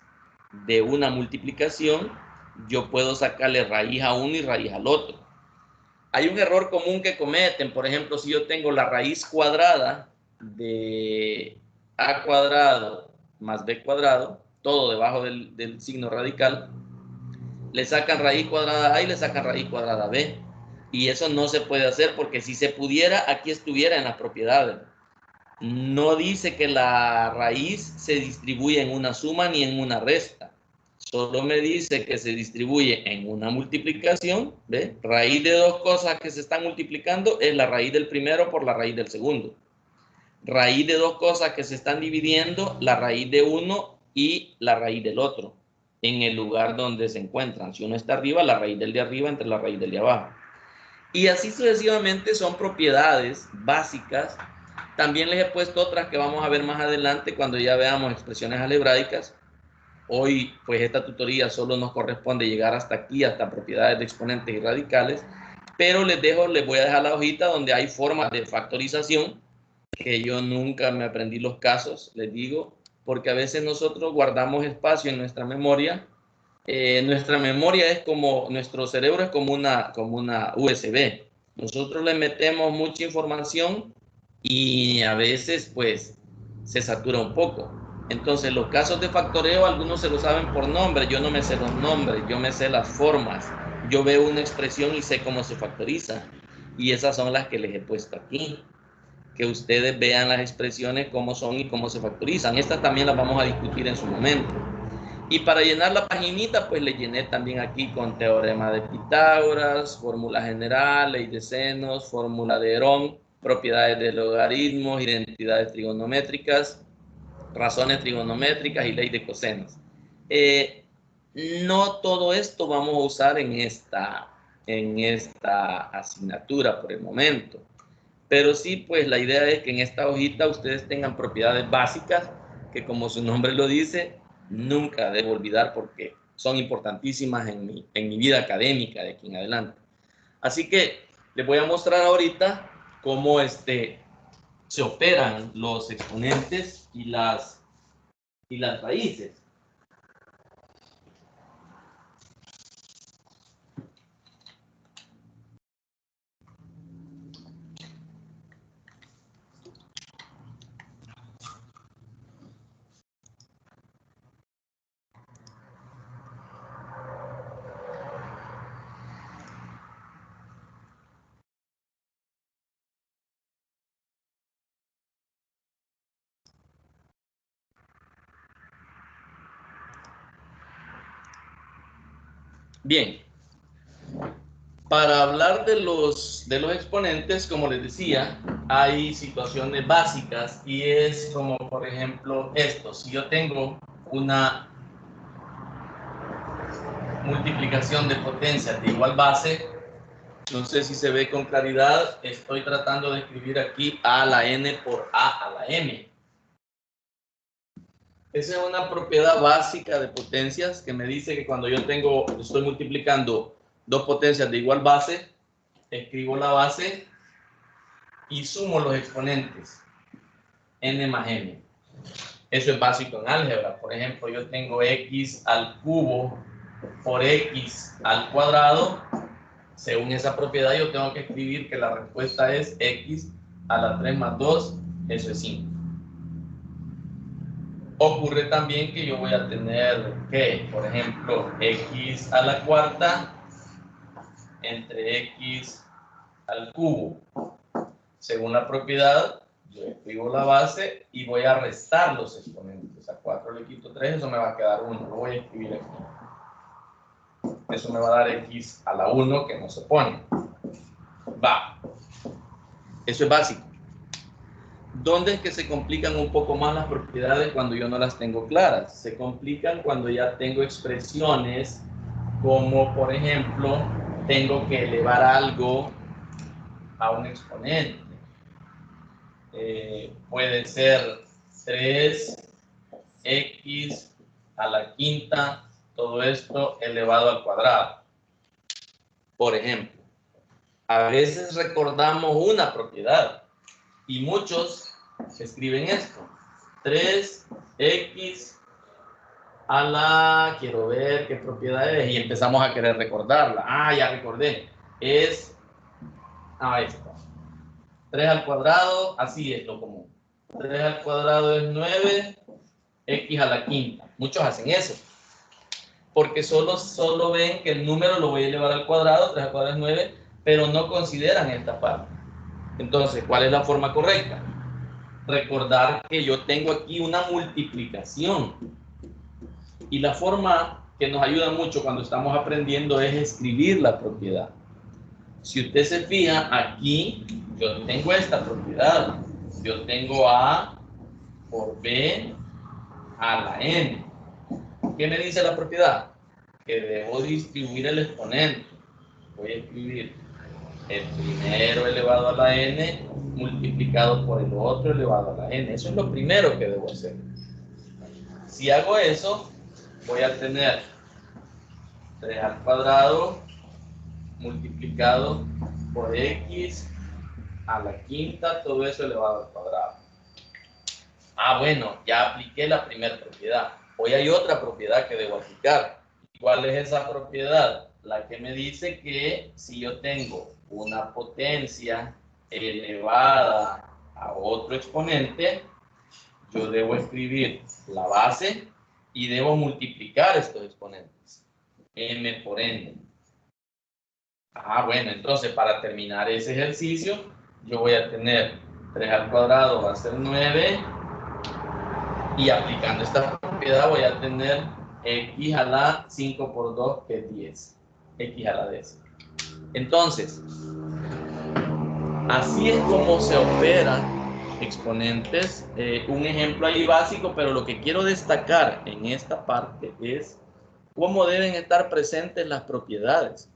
de una multiplicación, yo puedo sacarle raíz a uno y raíz al otro. Hay un error común que cometen, por ejemplo, si yo tengo la raíz cuadrada de a cuadrado más b cuadrado, todo debajo del signo radical, le sacan raíz cuadrada a y le sacan raíz cuadrada b. Y eso no se puede hacer porque si se pudiera, aquí estuviera en las propiedades. No dice que la raíz se distribuye en una suma ni en una resta. Solo me dice que se distribuye en una multiplicación. ¿Ve? Raíz de dos cosas que se están multiplicando es la raíz del primero por la raíz del segundo. Raíz de dos cosas que se están dividiendo, la raíz de uno y la raíz del otro, en el lugar donde se encuentran. Si uno está arriba, la raíz del de arriba entre la raíz del de abajo. Y así sucesivamente son propiedades básicas. También les he puesto otras que vamos a ver más adelante cuando ya veamos expresiones algebraicas. Hoy, pues esta tutoría solo nos corresponde llegar hasta aquí, hasta propiedades de exponentes y radicales, pero les voy a dejar la hojita donde hay formas de factorización, que yo nunca me aprendí los casos, les digo, porque a veces nosotros guardamos espacio en nuestra memoria. Nuestra memoria es como, nuestro cerebro es como una USB. Nosotros le metemos mucha información y a veces pues se satura un poco. Entonces los casos de factoreo algunos se lo saben por nombre, yo no me sé los nombres, yo me sé las formas. Yo veo una expresión y sé cómo se factoriza y esas son las que les he puesto aquí. Que ustedes vean las expresiones cómo son y cómo se factorizan. Estas también las vamos a discutir en su momento. Y para llenar la paginita, pues le llené también aquí con teorema de Pitágoras, fórmula general, ley de senos, fórmula de Herón, propiedades de logaritmos, identidades trigonométricas, razones trigonométricas y ley de cosenos. No todo esto vamos a usar en esta asignatura por el momento. Pero sí, pues la idea es que en esta hojita ustedes tengan propiedades básicas que, como su nombre lo dice, nunca debo olvidar porque son importantísimas en mi vida académica de aquí en adelante. Así que les voy a mostrar ahorita cómo se operan los exponentes y las raíces. Bien, para hablar de los exponentes, como les decía, hay situaciones básicas y es como, por ejemplo, esto. Si yo tengo una multiplicación de potencias de igual base, no sé si se ve con claridad, estoy tratando de escribir aquí a a la n por a la m. Esa es una propiedad básica de potencias que me dice que cuando yo estoy multiplicando dos potencias de igual base, escribo la base y sumo los exponentes, n más m. Eso es básico en álgebra. Por ejemplo, yo tengo x al cubo por x al cuadrado. Según esa propiedad, yo tengo que escribir que la respuesta es x a la 3 más 2, eso es 5. Ocurre también que yo voy a tener que, por ejemplo, x a la cuarta entre x al cubo. Según la propiedad, yo escribo la base y voy a restar los exponentes. A 4 le quito 3, eso me va a quedar 1. Lo voy a escribir aquí. Eso me va a dar x a la 1 que no se pone. Va. Eso es básico. ¿Dónde es que se complican un poco más las propiedades cuando yo no las tengo claras? Se complican cuando ya tengo expresiones como, por ejemplo, tengo que elevar algo a un exponente. Puede ser 3x a la quinta, todo esto elevado al cuadrado. Por ejemplo, a veces recordamos una propiedad y muchos escriben esto: 3x quiero ver qué propiedad es, y empezamos a querer recordarla. Ah, ya recordé. Es, ahí está. 3 al cuadrado, así es lo común. 3 al cuadrado es 9, x a la quinta. Muchos hacen eso, porque solo ven que el número lo voy a elevar al cuadrado, 3 al cuadrado es 9, pero no consideran esta parte. Entonces, ¿cuál es la forma correcta? Recordar que yo tengo aquí una multiplicación. Y la forma que nos ayuda mucho cuando estamos aprendiendo es escribir la propiedad. Si usted se fija, aquí yo tengo esta propiedad. Yo tengo A por B a la N. ¿Qué me dice la propiedad? Que debo distribuir el exponente. Voy a escribir el primero elevado a la N multiplicado por el otro elevado a la N. Eso es lo primero que debo hacer. Si hago eso, voy a tener 3 al cuadrado multiplicado por x a la quinta, todo eso elevado al cuadrado. Ah, bueno, ya apliqué la primera propiedad. Hoy hay otra propiedad que debo aplicar. ¿Cuál es esa propiedad? La que me dice que si yo tengo una potencia elevada a otro exponente, yo debo escribir la base y debo multiplicar estos exponentes. M por N. Ah, bueno, entonces para terminar ese ejercicio, yo voy a tener 3 al cuadrado va a ser 9, y aplicando esta propiedad voy a tener x a la 5 por 2, que es 10. X a la décima. Entonces, así es como se operan exponentes. Un ejemplo ahí básico, pero lo que quiero destacar en esta parte es cómo deben estar presentes las propiedades.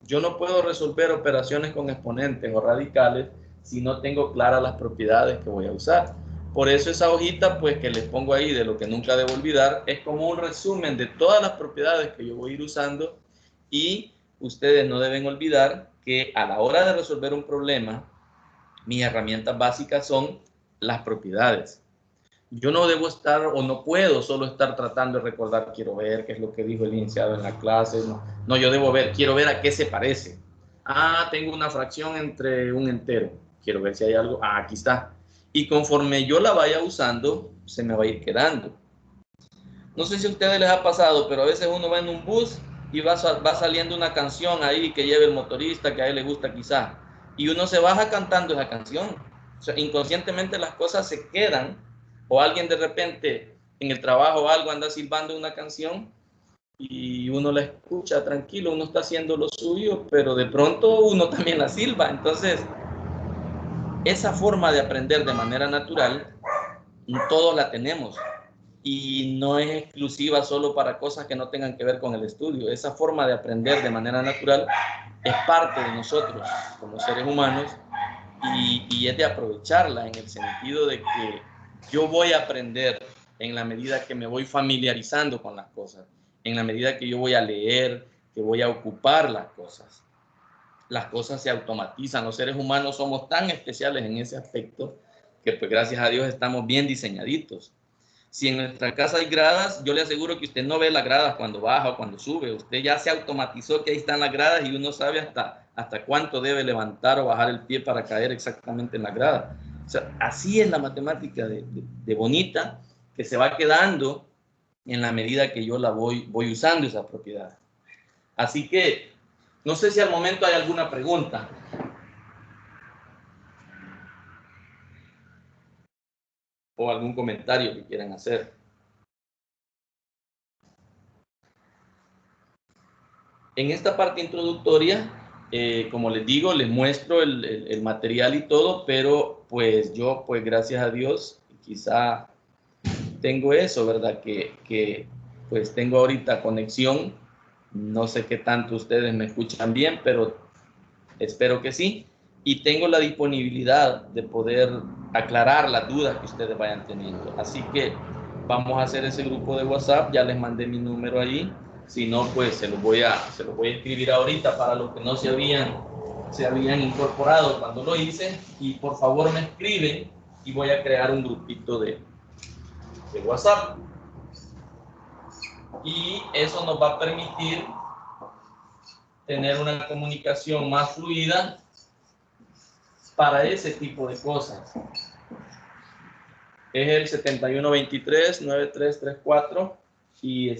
Yo no puedo resolver operaciones con exponentes o radicales si no tengo claras las propiedades que voy a usar. Por eso esa hojita, pues, que les pongo ahí de lo que nunca debo olvidar, es como un resumen de todas las propiedades que yo voy a ir usando, y ustedes no deben olvidar que a la hora de resolver un problema, mis herramientas básicas son las propiedades. Yo no debo estar o no puedo solo estar tratando de recordar, quiero ver qué es lo que dijo el iniciado en la clase. No, yo debo ver, quiero ver a qué se parece. Ah, tengo una fracción entre un entero. Quiero ver si hay algo. Ah, aquí está. Y conforme yo la vaya usando, se me va a ir quedando. No sé si a ustedes les ha pasado, pero a veces uno va en un bus y va saliendo una canción ahí que lleve el motorista, que a él le gusta quizás. Y uno se baja cantando esa canción. O sea, inconscientemente las cosas se quedan. O alguien de repente en el trabajo o algo anda silbando una canción y uno la escucha tranquilo, uno está haciendo lo suyo, pero de pronto uno también la silba. Entonces, esa forma de aprender de manera natural, todos la tenemos. Y no es exclusiva solo para cosas que no tengan que ver con el estudio. Esa forma de aprender de manera natural es parte de nosotros como seres humanos, y es de aprovecharla en el sentido de que yo voy a aprender en la medida que me voy familiarizando con las cosas, en la medida que yo voy a leer, que voy a ocupar las cosas. Las cosas se automatizan. Los seres humanos somos tan especiales en ese aspecto que, pues, gracias a Dios estamos bien diseñaditos. Si en nuestra casa hay gradas, yo le aseguro que usted no ve las gradas cuando baja o cuando sube. Usted ya se automatizó que ahí están las gradas y uno sabe hasta cuánto debe levantar o bajar el pie para caer exactamente en la grada. O sea, así es la matemática de bonita, que se va quedando en la medida que yo la voy usando esa propiedad. Así que no sé si al momento hay alguna pregunta. O algún comentario que quieran hacer. En esta parte introductoria, como les digo, les muestro el material y todo, pero pues yo, pues gracias a Dios, quizá tengo eso, ¿verdad? Que pues tengo ahorita conexión. No sé qué tanto ustedes me escuchan bien, pero espero que sí. Y tengo la disponibilidad de poder aclarar las dudas que ustedes vayan teniendo. Así que vamos a hacer ese grupo de WhatsApp. Ya les mandé mi número ahí. Si no, pues se los voy a escribir ahorita para los que no se habían incorporado cuando lo hice. Y por favor me escriben y voy a crear un grupito de WhatsApp. y eso nos va a permitir tener una comunicación más fluida para ese tipo de cosas. Es el 7123-9334 y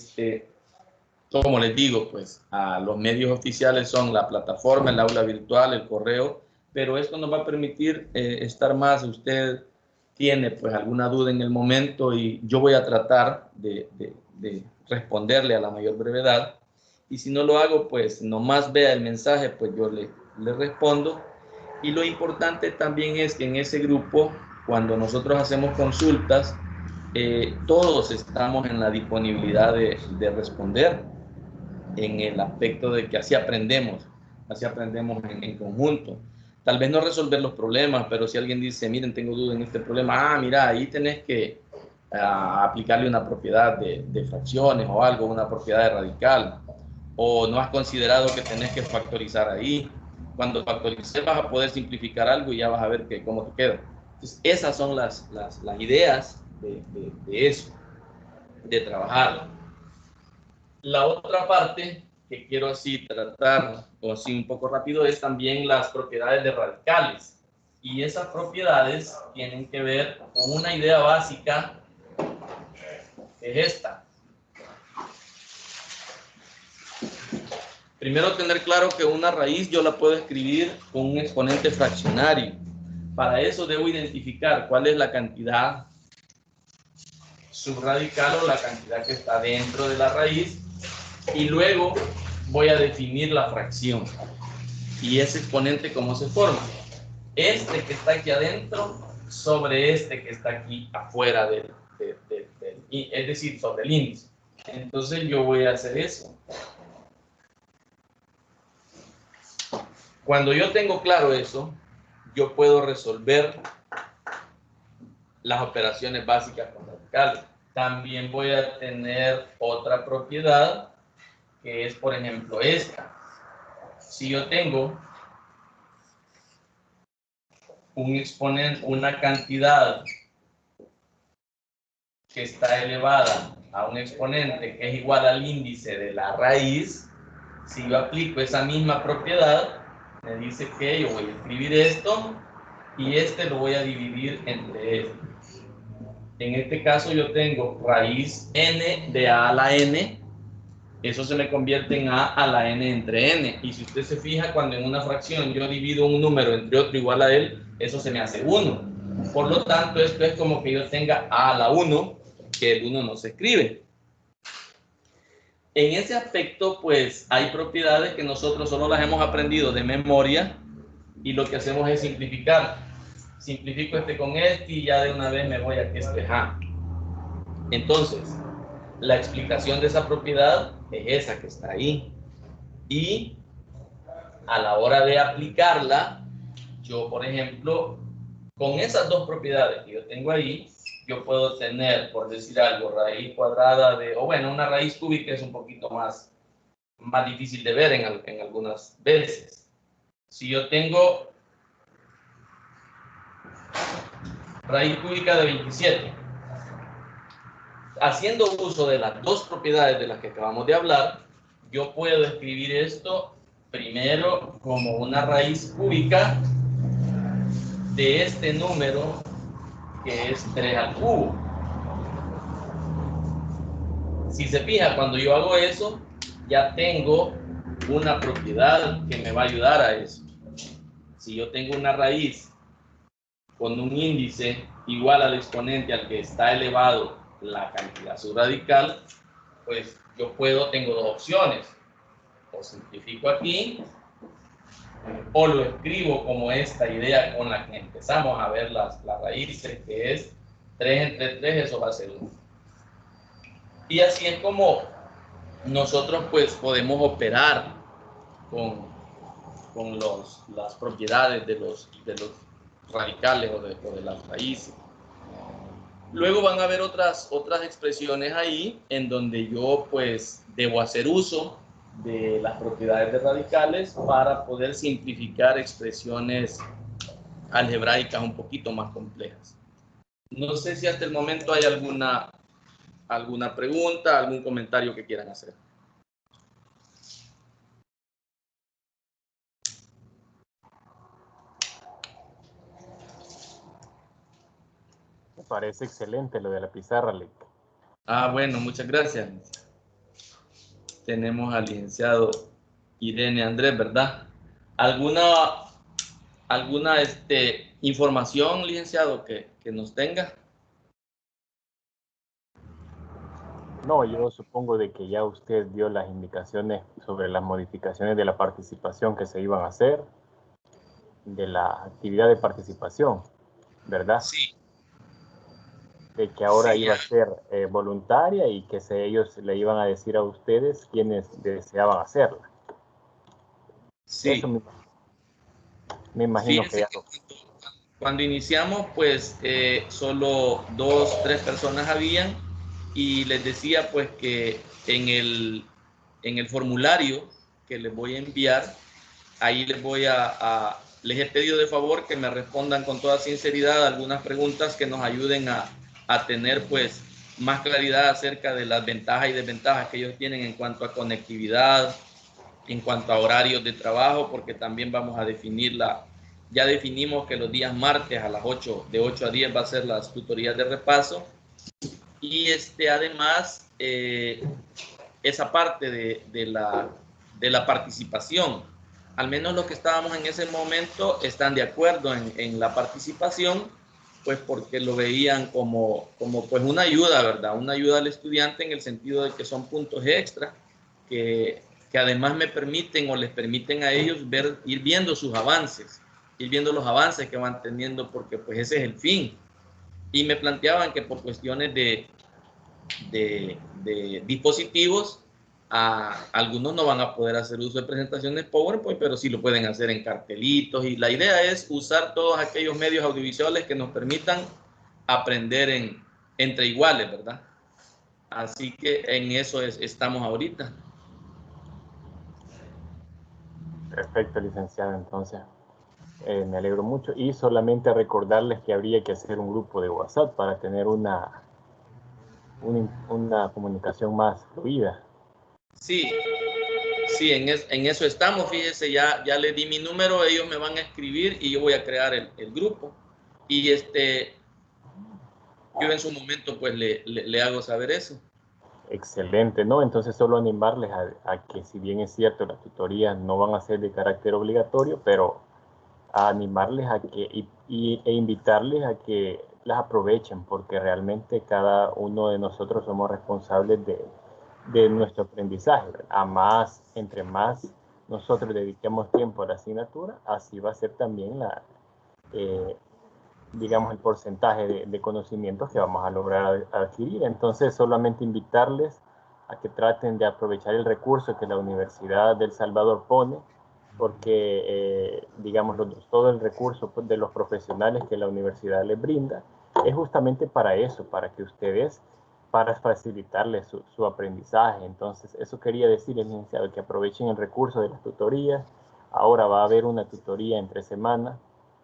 como les digo, pues los medios oficiales son la plataforma, el aula virtual, el correo, pero esto nos va a permitir estar más. Usted tiene pues alguna duda en el momento y yo voy a tratar de responderle a la mayor brevedad, y si no lo hago, pues nomás vea el mensaje, pues yo le respondo. Y lo importante también es que en ese grupo, cuando nosotros hacemos consultas, todos estamos en la disponibilidad de responder, en el aspecto de que así aprendemos en conjunto. Tal vez no resolver los problemas, pero si alguien dice, miren, tengo duda en este problema, mira, ahí tenés que aplicarle una propiedad de fracciones o algo, una propiedad de radical, o no has considerado que tenés que factorizar ahí. Cuando factorices vas a poder simplificar algo y ya vas a ver cómo te queda. Entonces, esas son las ideas de eso, de trabajar. La otra parte que quiero así tratar, o así un poco rápido, es también las propiedades de radicales. Y esas propiedades tienen que ver con una idea básica, que es esta. Primero, tener claro que una raíz yo la puedo escribir con un exponente fraccionario. Para eso debo identificar cuál es la cantidad subradical o la cantidad que está dentro de la raíz, y luego voy a definir la fracción. Y ese exponente, ¿cómo se forma? Este que está aquí adentro sobre este que está aquí afuera es decir, sobre el índice. Entonces yo voy a hacer eso. Cuando yo tengo claro eso, yo puedo resolver las operaciones básicas con radicales. También voy a tener otra propiedad, que es, por ejemplo, esta. Si yo tengo un exponente, una cantidad que está elevada a un exponente que es igual al índice de la raíz, si yo aplico esa misma propiedad, me dice que yo voy a escribir esto y lo voy a dividir entre este. En este caso yo tengo raíz n de a la n, eso se me convierte en a la n entre n, y si usted se fija, cuando en una fracción yo divido un número entre otro igual a él, eso se me hace 1. Por lo tanto, esto es como que yo tenga a la 1, que el 1 no se escribe. En ese aspecto, pues, hay propiedades que nosotros solo las hemos aprendido de memoria, y lo que hacemos es simplificar. Simplifico con este y ya de una vez me voy a que este es a. Entonces, la explicación de esa propiedad es esa que está ahí. Y a la hora de aplicarla, yo, por ejemplo, con esas dos propiedades que yo tengo ahí, yo puedo tener, por decir algo, raíz cuadrada o bueno, una raíz cúbica es un poquito más difícil de ver en algunas veces. Si yo tengo raíz cúbica de 27, haciendo uso de las dos propiedades de las que acabamos de hablar, yo puedo escribir esto primero como una raíz cúbica de este número, que es 3 al cubo. Si se fija, cuando yo hago eso, ya tengo una propiedad que me va a ayudar a eso. Si yo tengo una raíz con un índice igual al exponente al que está elevado la cantidad subradical, pues yo tengo dos opciones. O simplifico aquí, o lo escribo como esta idea con la que empezamos a ver las raíces, que es 3 entre 3, eso va a ser 1. Y así es como nosotros pues podemos operar con las propiedades de los radicales o de las raíces. Luego van a haber otras expresiones ahí en donde yo pues debo hacer uso de las propiedades de radicales para poder simplificar expresiones algebraicas un poquito más complejas. No sé si hasta el momento hay alguna alguna pregunta, algún comentario que quieran hacer. Me parece excelente lo de la pizarra, Lick. Ah, bueno, muchas gracias. Tenemos al licenciado Irene Andrés, ¿verdad? ¿Alguna información, licenciado, que nos tenga? No, yo supongo de que ya usted dio las indicaciones sobre las modificaciones de la participación que se iban a hacer, de la actividad de participación, ¿verdad? Sí. De que ahora Sí, iba a ser voluntaria y que ellos le iban a decir a ustedes quienes deseaban hacerla. sí. Eso me imagino que Fíjense ya que lo... cuando iniciamos, pues solo 2, 3 personas habían, y les decía pues que en el formulario que les voy a enviar, ahí les he pedido de favor que me respondan con toda sinceridad algunas preguntas que nos ayuden a tener pues más claridad acerca de las ventajas y desventajas que ellos tienen en cuanto a conectividad, en cuanto a horarios de trabajo, porque también vamos a ya definimos que los días martes a las 8, de 8 a 10 va a ser las tutorías de repaso, y además esa parte de la participación. Al menos los que estábamos en ese momento están de acuerdo en la participación, pues porque lo veían como pues una ayuda, ¿verdad? Una ayuda al estudiante en el sentido de que son puntos extra que además me permiten o les permiten a ellos ir viendo sus avances, ir viendo los avances que van teniendo, porque pues ese es el fin. Y me planteaban que por cuestiones de dispositivos, algunos no van a poder hacer uso de presentaciones PowerPoint, pero sí lo pueden hacer en cartelitos, y la idea es usar todos aquellos medios audiovisuales que nos permitan aprender entre iguales, ¿verdad? Así que en eso estamos ahorita. Perfecto, licenciado, entonces. Me alegro mucho. Y solamente recordarles que habría que hacer un grupo de WhatsApp para tener una comunicación más fluida. Sí, sí, en eso estamos. Fíjese, ya le di mi número, ellos me van a escribir y yo voy a crear el grupo. Y yo en su momento pues le hago saber eso. Excelente, ¿no? Entonces solo animarles a que, si bien es cierto, las tutorías no van a ser de carácter obligatorio, pero a animarles a que e invitarles a que las aprovechen, porque realmente cada uno de nosotros somos responsables de nuestro aprendizaje. Entre más nosotros dediquemos tiempo a la asignatura, así va a ser también digamos, el porcentaje de conocimientos que vamos a lograr adquirir. Entonces, solamente invitarles a que traten de aprovechar el recurso que la Universidad del Salvador pone, porque, digamos, todo el recurso de los profesionales que la universidad les brinda es justamente para eso, para que ustedes, para facilitarles su aprendizaje. Entonces, eso quería decir, licenciado, que aprovechen el recurso de las tutorías. Ahora va a haber una tutoría entre semanas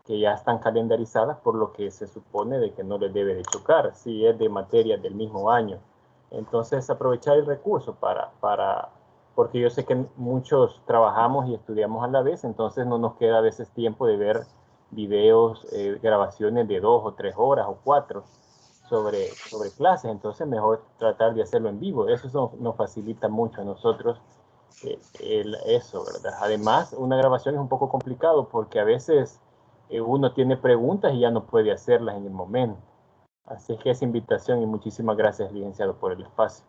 que ya están calendarizadas, por lo que se supone de que no les debe de chocar, si es de materias del mismo año. Entonces, aprovechar el recurso porque yo sé que muchos trabajamos y estudiamos a la vez, entonces no nos queda a veces tiempo de ver videos, grabaciones de 2 o 3 horas o 4 sobre clases. Entonces, mejor tratar de hacerlo en vivo. Eso nos facilita mucho a nosotros eso, ¿verdad? Además, una grabación es un poco complicado porque a veces uno tiene preguntas y ya no puede hacerlas en el momento. Así que esa invitación, y muchísimas gracias, licenciado, por el espacio.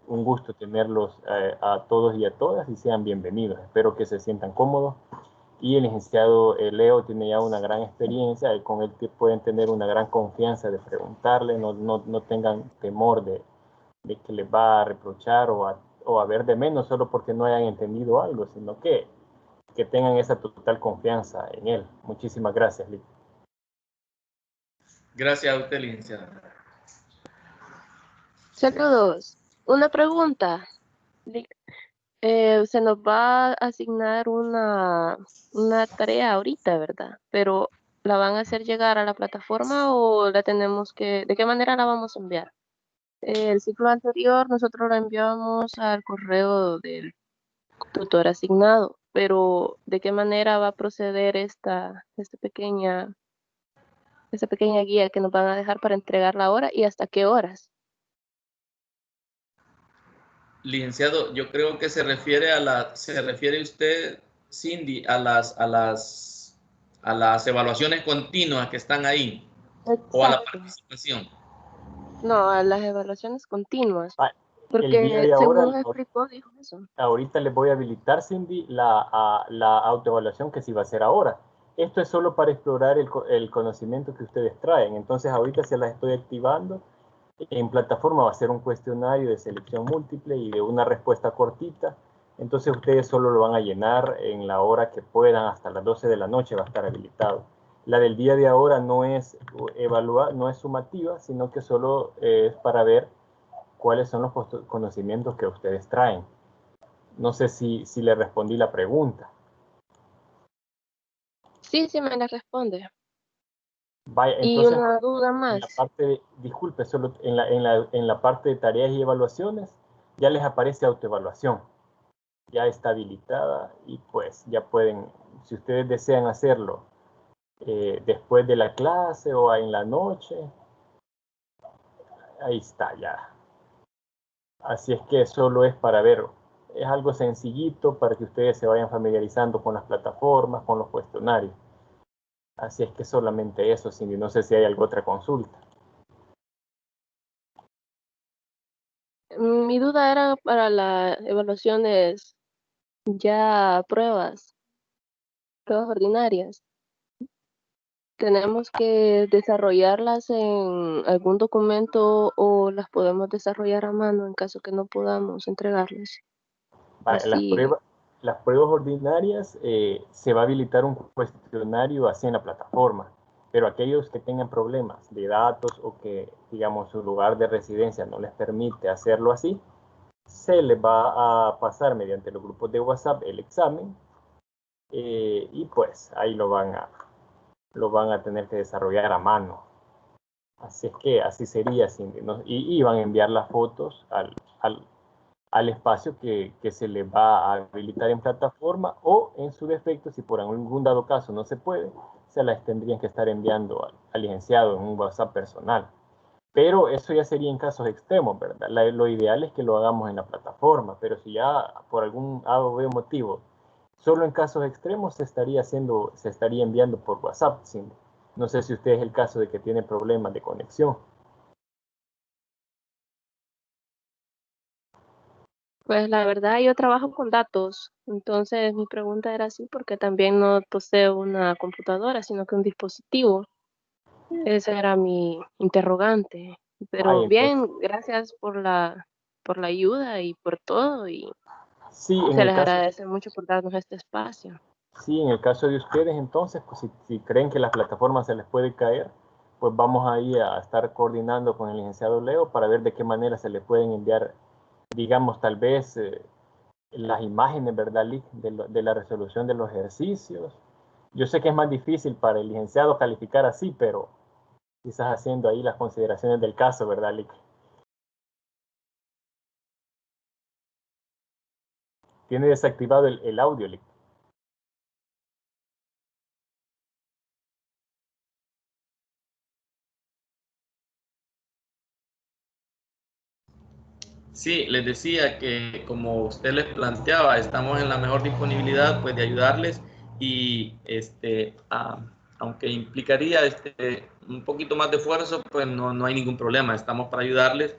Un gusto tenerlos a todos y a todas, y sean bienvenidos. Espero que se sientan cómodos. Y el licenciado Leo tiene ya una gran experiencia, y con él pueden tener una gran confianza de preguntarle, no tengan temor de que les va a reprochar o a ver de menos solo porque no hayan entendido algo, sino que tengan esa total confianza en él. Muchísimas gracias, Lick. Gracias a usted, licenciado. Saludos. Una pregunta. Se nos va a asignar una tarea ahorita, ¿verdad? Pero ¿la van a hacer llegar a la plataforma o la tenemos de qué manera la vamos a enviar? El ciclo anterior nosotros lo enviamos al correo del tutor asignado, pero ¿de qué manera va a proceder esta pequeña guía que nos van a dejar para entregar la hora y hasta qué horas? Licenciado, yo creo que se refiere usted, Cindy, a las evaluaciones continuas que están ahí o a la Exacto. participación. No, a las evaluaciones continuas. El día Porque de ahora, según nos explicó, dijo eso. ahorita les voy a habilitar, Cindy, la autoevaluación que sí va a ser ahora. Esto es solo para explorar el conocimiento que ustedes traen. Entonces ahorita se las estoy activando. En plataforma va a ser un cuestionario de selección múltiple y de una respuesta cortita. Entonces ustedes solo lo van a llenar en la hora que puedan, hasta las 12 de la noche va a estar habilitado. La del día de ahora no es no es sumativa, sino que solo es para ver cuáles son los conocimientos que ustedes traen. No sé si le respondí la pregunta. Sí, me la responde. Vaya, Y entonces, una duda en más. la parte disculpe, solo en la parte de tareas y evaluaciones, ya les aparece autoevaluación. Ya está habilitada y pues ya pueden, si ustedes desean hacerlo después de la clase o en la noche, ahí está ya. Así es que solo es para ver, es algo sencillito para que ustedes se vayan familiarizando con las plataformas, con los cuestionarios. Así es que solamente eso, Cindy. No sé si hay alguna otra consulta. Mi duda era para las evaluaciones ya pruebas ordinarias. ¿Tenemos que desarrollarlas en algún documento o las podemos desarrollar a mano en caso que no podamos entregarlas? Así. Las pruebas ordinarias se va a habilitar un cuestionario así en la plataforma, pero aquellos que tengan problemas de datos o que, digamos, su lugar de residencia no les permite hacerlo así, se les va a pasar mediante los grupos de WhatsApp el examen y pues ahí lo van a tener que desarrollar a mano. Así es que así sería, Cindy, ¿no? Y van a enviar las fotos al espacio que se le va a habilitar en plataforma, o en su defecto, si por algún dado caso no se puede, se las tendrían que estar enviando al licenciado en un WhatsApp personal. Pero eso ya sería en casos extremos, ¿verdad? Lo ideal es que lo hagamos en la plataforma, pero si ya por algún motivo, solo en casos extremos se estaría enviando por WhatsApp. ¿Sí? No sé si usted es el caso de que tiene problemas de conexión. Pues la verdad yo trabajo con datos, entonces mi pregunta era así porque también no poseo una computadora, sino que un dispositivo. Esa era mi interrogante. Pero Entonces, bien, gracias por la ayuda y por todo y sí, en se el les caso, agradece mucho por darnos este espacio. sí, en el caso de ustedes, entonces, pues si creen que las plataformas se les puede caer, pues vamos ahí a estar coordinando con el licenciado Leo para ver de qué manera se le pueden enviar, digamos, tal vez las imágenes, ¿verdad, Lick? De la resolución de los ejercicios. Yo sé que es más difícil para el licenciado calificar así, pero quizás haciendo ahí las consideraciones del caso, ¿verdad, Lick? Tiene desactivado el audio, Lick. Sí, les decía que como usted les planteaba, estamos en la mejor disponibilidad pues de ayudarles y aunque implicaría un poquito más de esfuerzo, pues no hay ningún problema, estamos para ayudarles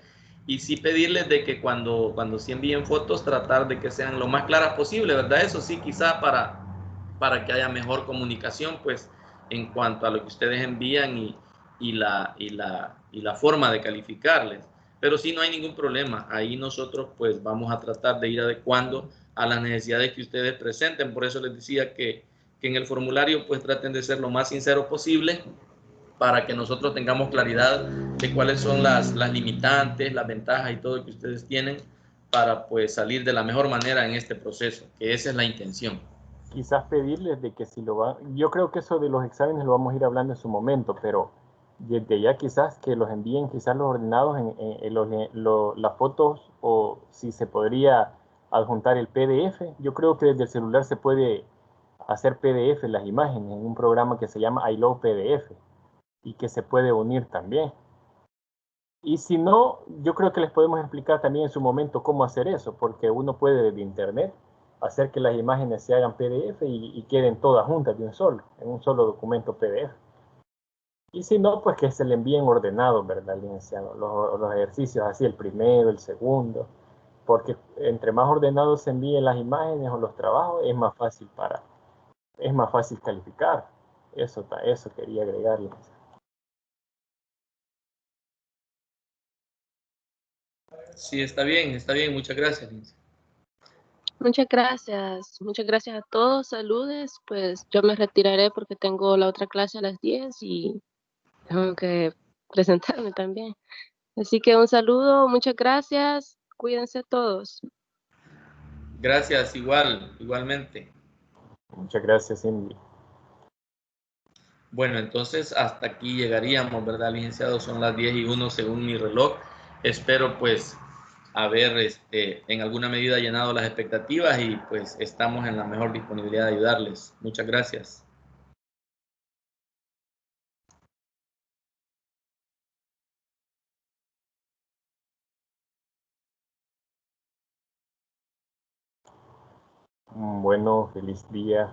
y sí pedirles de que cuando sí envíen fotos, tratar de que sean lo más claras posible, ¿verdad? Eso sí, quizá para que haya mejor comunicación, pues en cuanto a lo que ustedes envían y la forma de calificarles. Pero sí, no hay ningún problema. Ahí nosotros pues vamos a tratar de ir adecuando a las necesidades que ustedes presenten. Por eso les decía que en el formulario pues traten de ser lo más sincero posible para que nosotros tengamos claridad de cuáles son las limitantes, las ventajas y todo lo que ustedes tienen para pues salir de la mejor manera en este proceso, que esa es la intención. Quizás pedirles de que si lo van, yo creo que eso de los exámenes lo vamos a ir hablando en su momento, pero desde ya quizás que los envíen quizás los ordenados las fotos, o si se podría adjuntar el PDF. Yo creo que desde el celular se puede hacer PDF las imágenes en un programa que se llama iLove PDF y que se puede unir también. Y si no, yo creo que les podemos explicar también en su momento cómo hacer eso, porque uno puede desde internet hacer que las imágenes se hagan PDF y queden todas juntas de en un solo documento PDF. Y si no, pues que se le envíen ordenados, ¿verdad, licenciado? Los ejercicios así, el primero, el segundo, porque entre más ordenados se envíen las imágenes o los trabajos, es más fácil calificar. Eso quería agregarle. Sí, está bien, muchas gracias, Lince. Muchas gracias a todos, saludes, pues yo me retiraré porque tengo la otra clase a las 10 y tengo que presentarme también. Así que un saludo, muchas gracias, cuídense todos. Gracias, igualmente. Muchas gracias, Cindy. Bueno, entonces hasta aquí llegaríamos, ¿verdad, licenciado? Son las 10:01 según mi reloj. Espero pues haber en alguna medida llenado las expectativas y pues estamos en la mejor disponibilidad de ayudarles. Muchas gracias. Bueno, feliz día.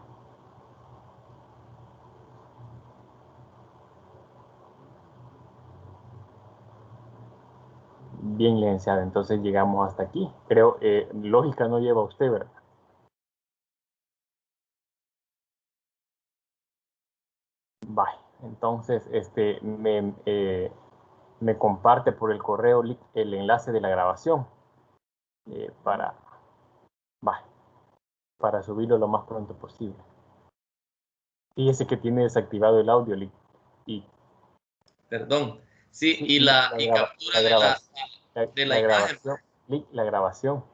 Bien, licenciada, entonces llegamos hasta aquí. Creo, lógica no lleva usted, ¿verdad? Vale, entonces me comparte por el correo el enlace de la grabación para subirlo lo más pronto posible. Fíjese que tiene desactivado el audio, y Perdón. Sí, y captura de la imagen. La grabación.